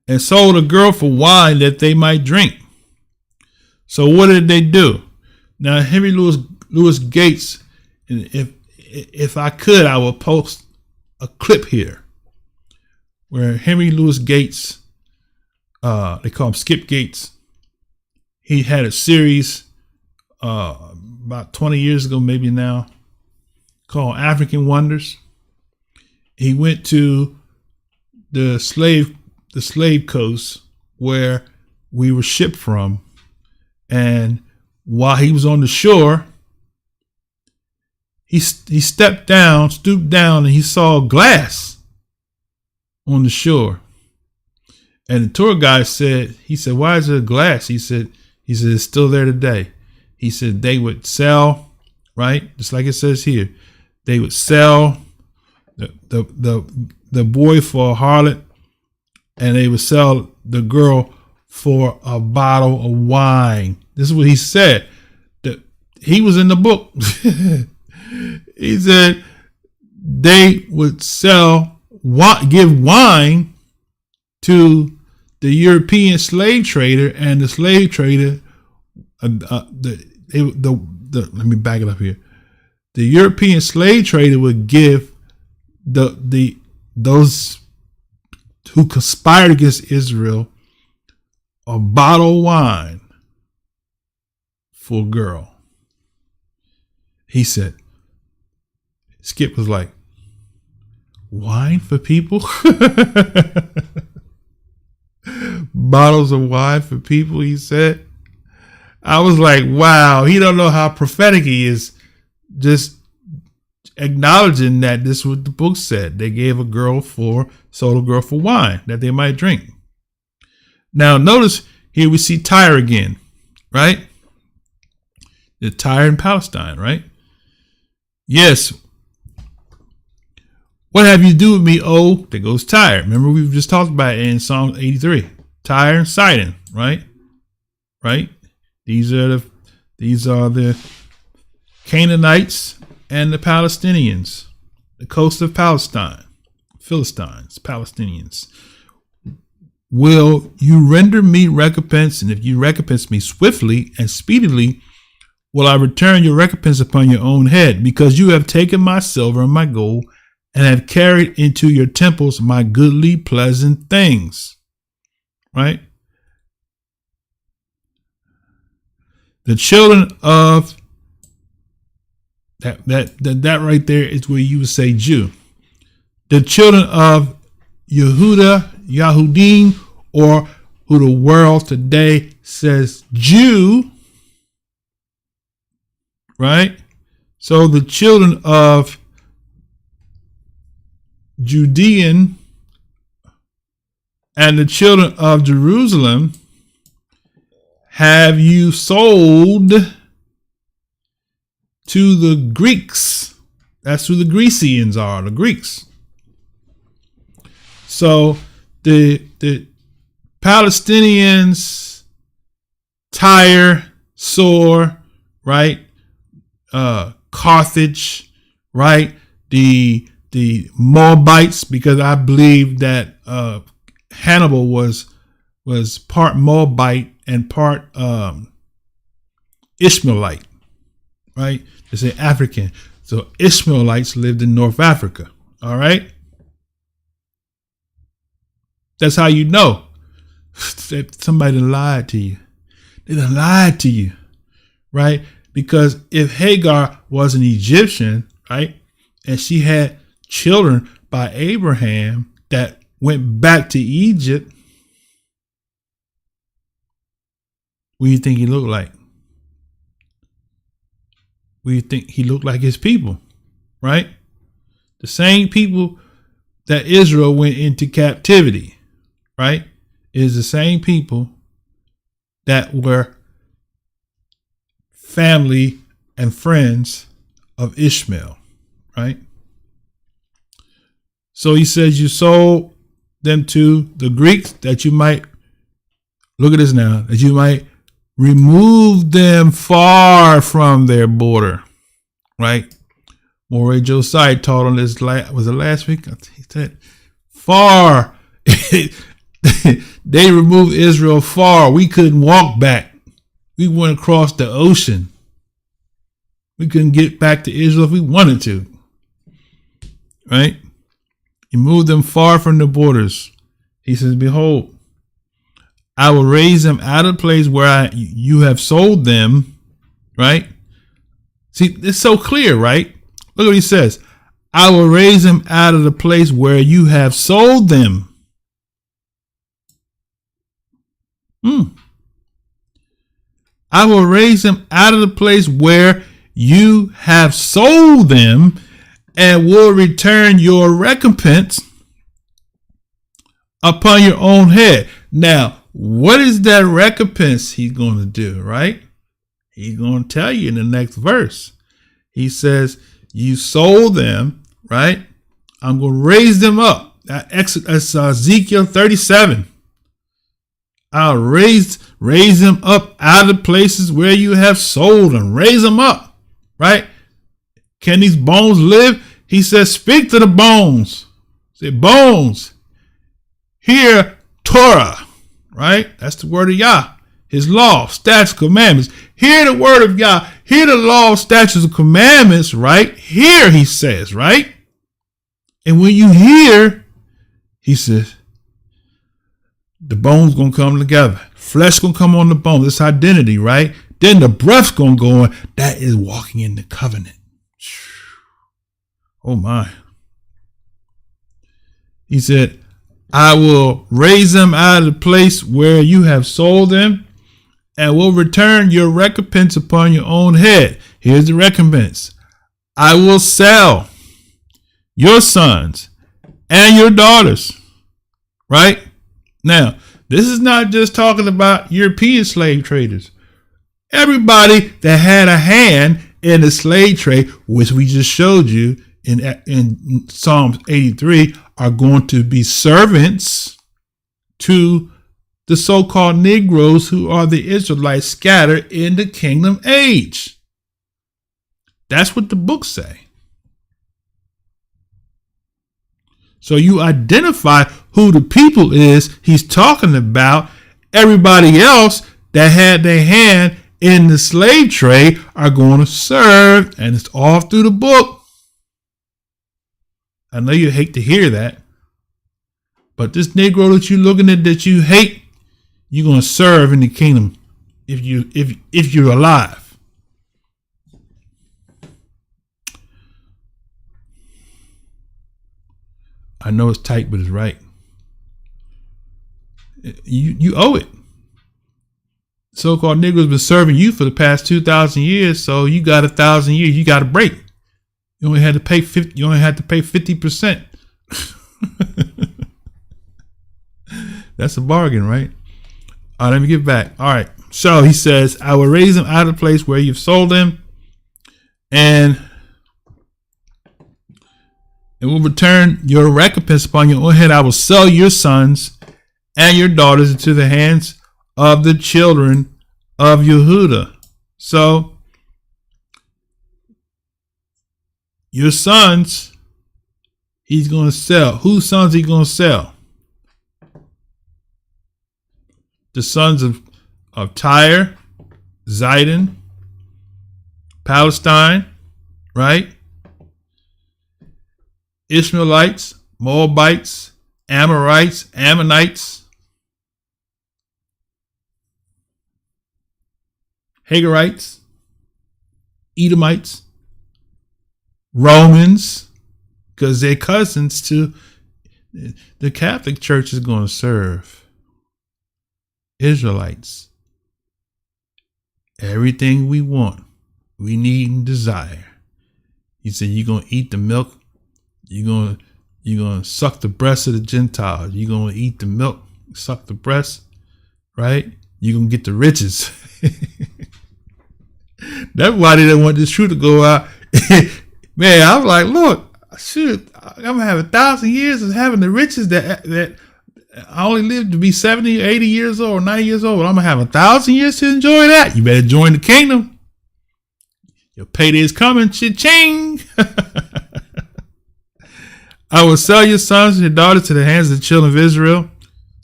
and sold a girl for wine that they might drink. So what did they do? Now, Henry Louis Gates, if I could, I will post a clip here where Henry Louis Gates, they call him Skip Gates. He had a series about 20 years ago, maybe now, called African Wonders. He went to the slave coast where we were shipped from, and while he was on the shore, he stooped down, and he saw glass on the shore. And the tour guide said, why is there glass? He said, it's still there today. He said they would sell, right? Just like it says here, they would sell the boy for a harlot, and they would sell the girl for a bottle of wine. This is what he said. He was in the book. He said they would give wine to the European slave trader, and the slave trader, let me back it up here. The European slave trader would give those who conspired against Israel a bottle of wine for a girl. He said, Skip was like, wine for people? Bottles of wine for people, he said. I was like, wow, he don't know how prophetic he is. Just acknowledging that this is what the book said. They sold a girl for wine that they might drink. Now notice here we see Tyre again, right? The Tyre in Palestine, right? Yes. What have you to do with me, oh? There goes Tyre. Remember, we've just talked about it in Psalm 83. Tyre and Sidon, right? Right? These are the Canaanites and the Palestinians, the coast of Palestine, Philistines, Palestinians. Will you render me recompense? And if you recompense me swiftly and speedily, will I return your recompense upon your own head? Because you have taken my silver and my gold and have carried into your temples my goodly, pleasant things. Right? The children of that right there is where you would say Jew. The children of Yahudim, or who the world today says Jew, right? So the children of Judean and the children of Jerusalem have you sold to the Greeks. That's who the Grecians are, the Greeks. So the Palestinians Tyre, Sor, right? Carthage, right? The Moabites, because I believe that Hannibal was part Moabite and part Ishmaelite, right? They say African. So Ishmaelites lived in North Africa. All right. That's how you know that somebody lied to you. They done lied to you, right? Because if Hagar was an Egyptian, right, and she had children by Abraham that went back to Egypt, what do you think he looked like? What do you think he looked like? His people, right? The same people that Israel went into captivity, right, is the same people that were family and friends of Ishmael, right? So he says you sold them to the Greeks that you might, look at this now, that you might remove them far from their border, right? Moray Josiah taught on this, was it last week? He said, far. They removed Israel far. We couldn't walk back. We went across the ocean. We couldn't get back to Israel if we wanted to, right? He moved them far from the borders. He says, behold, I will raise them out of the place where you have sold them, right? See, it's so clear, right? Look what he says. I will raise them out of the place where you have sold them. I will raise them out of the place where you have sold them and will return your recompense upon your own head. Now, what is that recompense he's going to do, right? He's going to tell you in the next verse. He says, you sold them, right? I'm going to raise them up. That's Ezekiel 37. I'll raise them up out of the places where you have sold them. Raise them up, right? Can these bones live? He says, speak to the bones. Say, bones, hear Torah, right? That's the word of Yah. His law, statutes, commandments. Hear the word of Yah. Hear the law, statutes, and commandments, right? Hear, he says, right? And when you hear, he says, the bones gonna come together. Flesh gonna come on the bones. It's identity, right? Then the breath's gonna go on. That is walking in the covenant. Oh my. He said, I will raise them out of the place where you have sold them and will return your recompense upon your own head. Here's the recompense. I will sell your sons and your daughters, right? Now, this is not just talking about European slave traders. Everybody that had a hand in the slave trade, which we just showed you in Psalms 83, are going to be servants to the so-called Negroes who are the Israelites scattered in the kingdom age. That's what the books say. So you identify who the people is he's talking about. Everybody else that had their hand in the slave trade are going to serve, and it's all through the book. I know you hate to hear that, but this Negro that you're looking at that you hate, you're going to serve in the kingdom if you're alive. I know it's tight, but it's right. You owe it. So-called Negroes been serving you for the past 2,000 years, so you got 1,000 years. You got a break. You only had to pay 50. You only had to pay 50%. That's a bargain, right? All right, let me get back. All right. So he says, I will raise them out of the place where you've sold them, and will return your recompense upon your own head. I will sell your sons and your daughters into the hands of the children of Yehuda. So your sons, he's going to sell. Whose sons he going to sell? The sons of Tyre, Zidon, Palestine, right? Ishmaelites, Moabites, Amorites, Ammonites, Hagarites, Edomites, Romans, because they're cousins to the Catholic Church is going to serve Israelites. Everything we want, we need and desire. He said, you're going to eat the milk. You're going to suck the breast of the Gentiles. You're going to eat the milk, suck the breast, right? You're going to get the riches. That's why they didn't want this truth to go out. Man, I was like, look, shoot, I'm going to have 1,000 years of having the riches that I only lived to be 70, 80 years old, 90 years old. I'm going to have 1,000 years to enjoy that. You better join the kingdom. Your payday is coming. Cha-ching. I will sell your sons and your daughters to the hands of the children of Israel,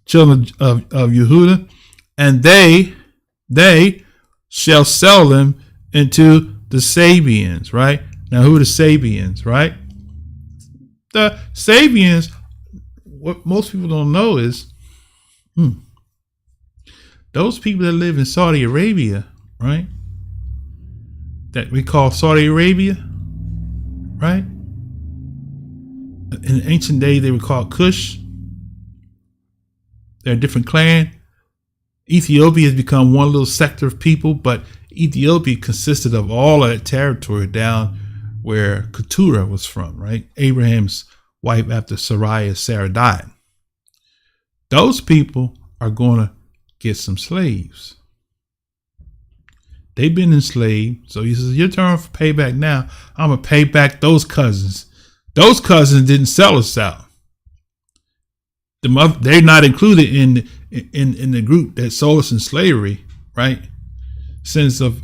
children of Yehuda, and they shall sell them into the Sabians, right? Now, who are the Sabians, right? The Sabians, what most people don't know is those people that live in Saudi Arabia, right? That we call Saudi Arabia, right? In ancient days, they were called Cush. They're a different clan. Ethiopia has become one little sector of people, but Ethiopia consisted of all of that territory down where Keturah was from, right? Abraham's wife after Sarah died. Those people are going to get some slaves. They've been enslaved. So he says, your turn for payback now. I'm going to pay back those cousins. Those cousins didn't sell us out. They're not included in the group that sold us in slavery, right? Since of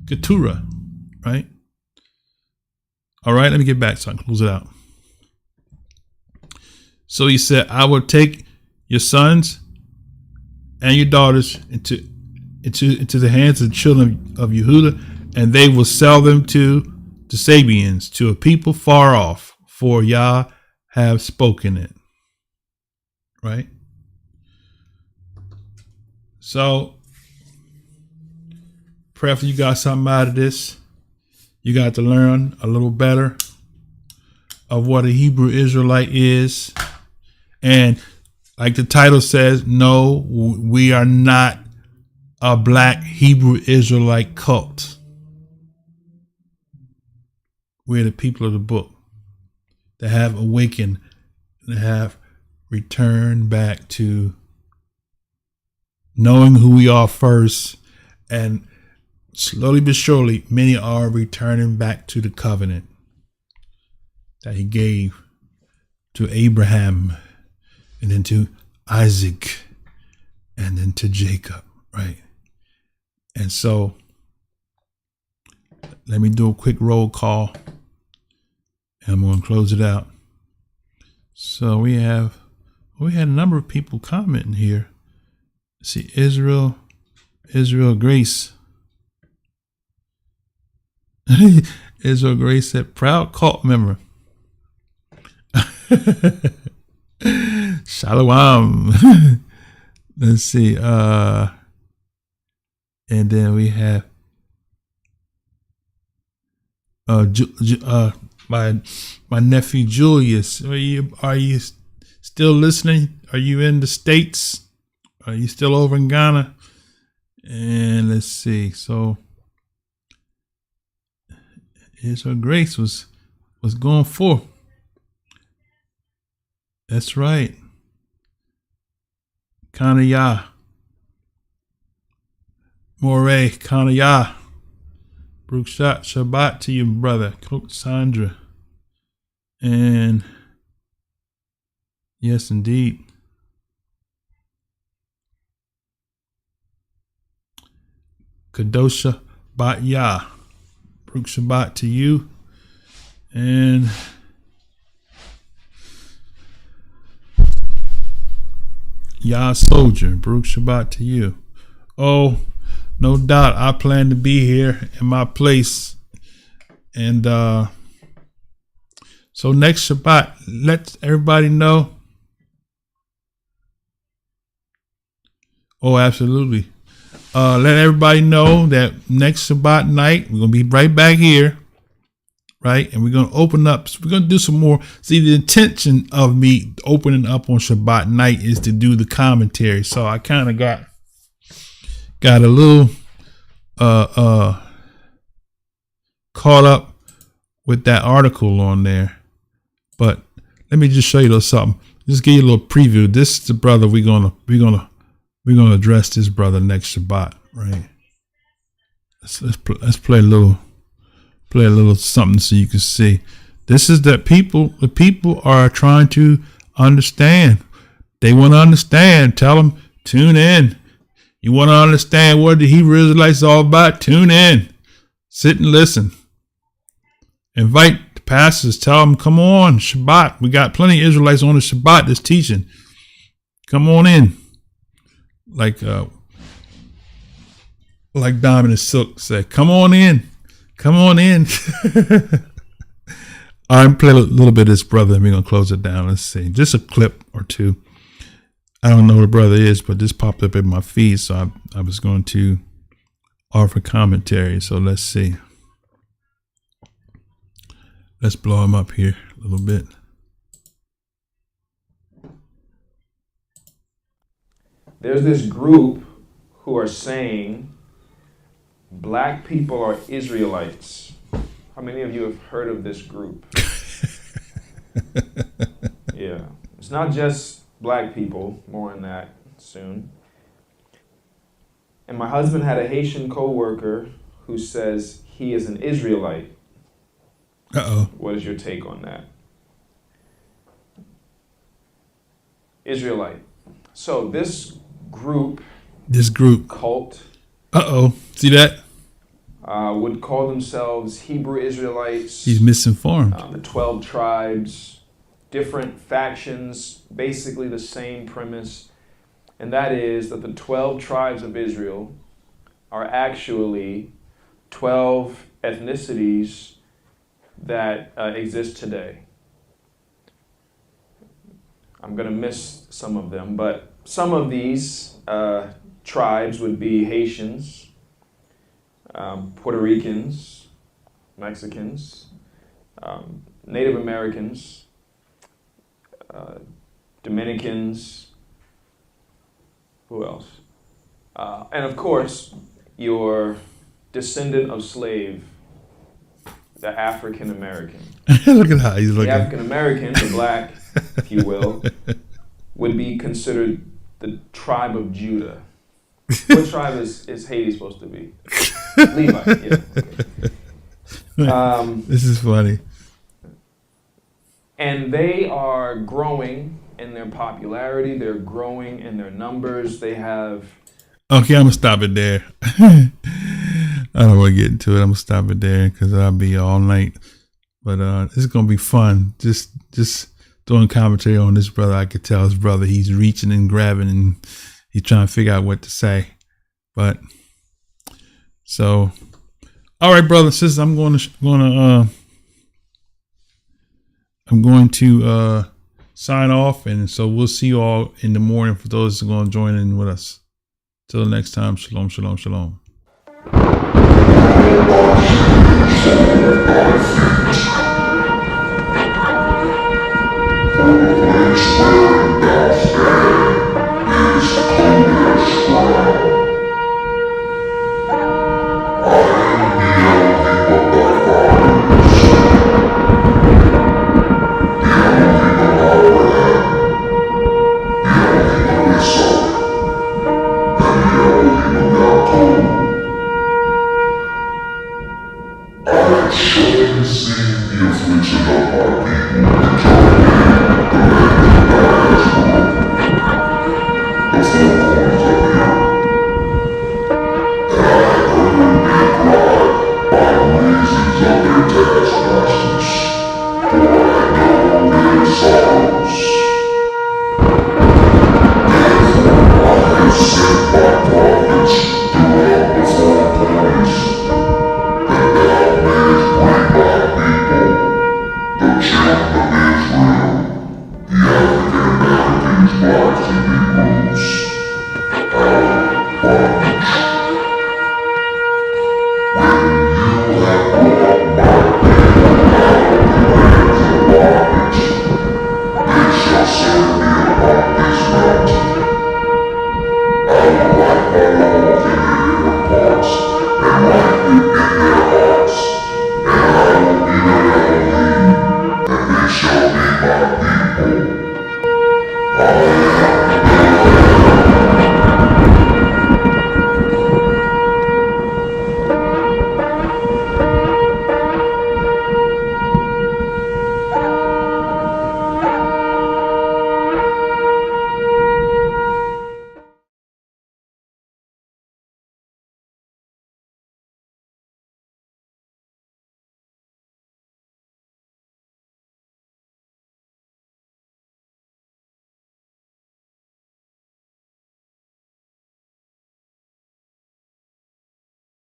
Keturah, right? All right, let me get back so I can close it out. So he said, I will take your sons and your daughters into the hands of the children of Yehuda, and they will sell them to the Sabians, to a people far off, for Yah have spoken it. Right? So, prayerfully, you got something out of this. You got to learn a little better of what a Hebrew Israelite is. And like the title says, no, we are not a black Hebrew Israelite cult. We're the people of the book that have awakened and have returned back to knowing who we are first. And slowly but surely, many are returning back to the covenant that he gave to Abraham, and then to Isaac, and then to Jacob, right? And so, let me do a quick roll call, and I'm going to close it out. So we had a number of people commenting here. Let's see, Israel Grace. Israel Grace said, proud cult member. Shalom. Let's see. And then we have my nephew Julius. Are you still listening? Are you in the States? Are you still over in Ghana? And let's see. So Israel Grace was going forth. That's right. Kanaya. Moray, Kanaya. Brukshat Shabbat to you, brother. Coach Sandra. And yes, indeed. Kadosha Bat Yah. Baruch Shabbat to you. And Yah Soldier, Baruch Shabbat to you. Oh, no doubt I plan to be here in my place. And so next Shabbat, let everybody know. Oh, absolutely. Let everybody know that next Shabbat night, we're going to be right back here. Right. And we're going to open up. So we're going to do some more. See, the intention of me opening up on Shabbat night is to do the commentary. So I kind of got a little caught up with that article on there. But let me just show you a little something. Just give you a little preview. This is the brother we're gonna address this brother next Shabbat. Right. Let's play a little something so you can see. This is that the people are trying to understand. They want to understand. Tell them, tune in. You want to understand what the Hebrew Israelites are all about? Tune in. Sit and listen. Invite the pastors. Tell them, come on, Shabbat. We got plenty of Israelites on the Shabbat that's teaching. Come on in. Like Diamond and Silk said, come on in. Come on in. I'm playing a little bit of this brother and we're going to close it down. Let's see. Just a clip or two. I don't know who the brother is, but this popped up in my feed. So I was going to offer commentary. So let's see. Let's blow him up here a little bit. There's this group who are saying black people are Israelites. How many of you have heard of this group? Yeah. It's not just black people, more on that soon. And my husband had a Haitian co-worker who says he is an Israelite. Uh-oh. What is your take on that? Israelite. So this group cult. Uh-oh. See that? Would call themselves Hebrew Israelites. He's misinformed. The 12 tribes, different factions, basically the same premise. And that is that the 12 tribes of Israel are actually 12 ethnicities that exist today. I'm going to miss some of them, but some of these tribes would be Haitians, Puerto Ricans, Mexicans, Native Americans, Dominicans, who else? And of course, your descendant of slave, the African American. Look at how he's looking. The African American, the black, if you will, would be considered the tribe of Judah. What tribe is Haiti supposed to be? Levi, yeah. Okay. This is funny. And they are growing in their popularity. They're growing in their numbers. They have... Okay, I'm going to stop it there. I don't want to get into it. I'm going to stop it there because I'll be all night. But it's going to be fun. Just doing commentary on this brother. I could tell his brother, he's reaching and grabbing and he's trying to figure out what to say. But so, all right, brother, sisters, I'm going to sign off, and so we'll see you all in the morning for those who are going to join in with us. Till next time, shalom, shalom, shalom. Seen the affliction of my people, which are in the land of I am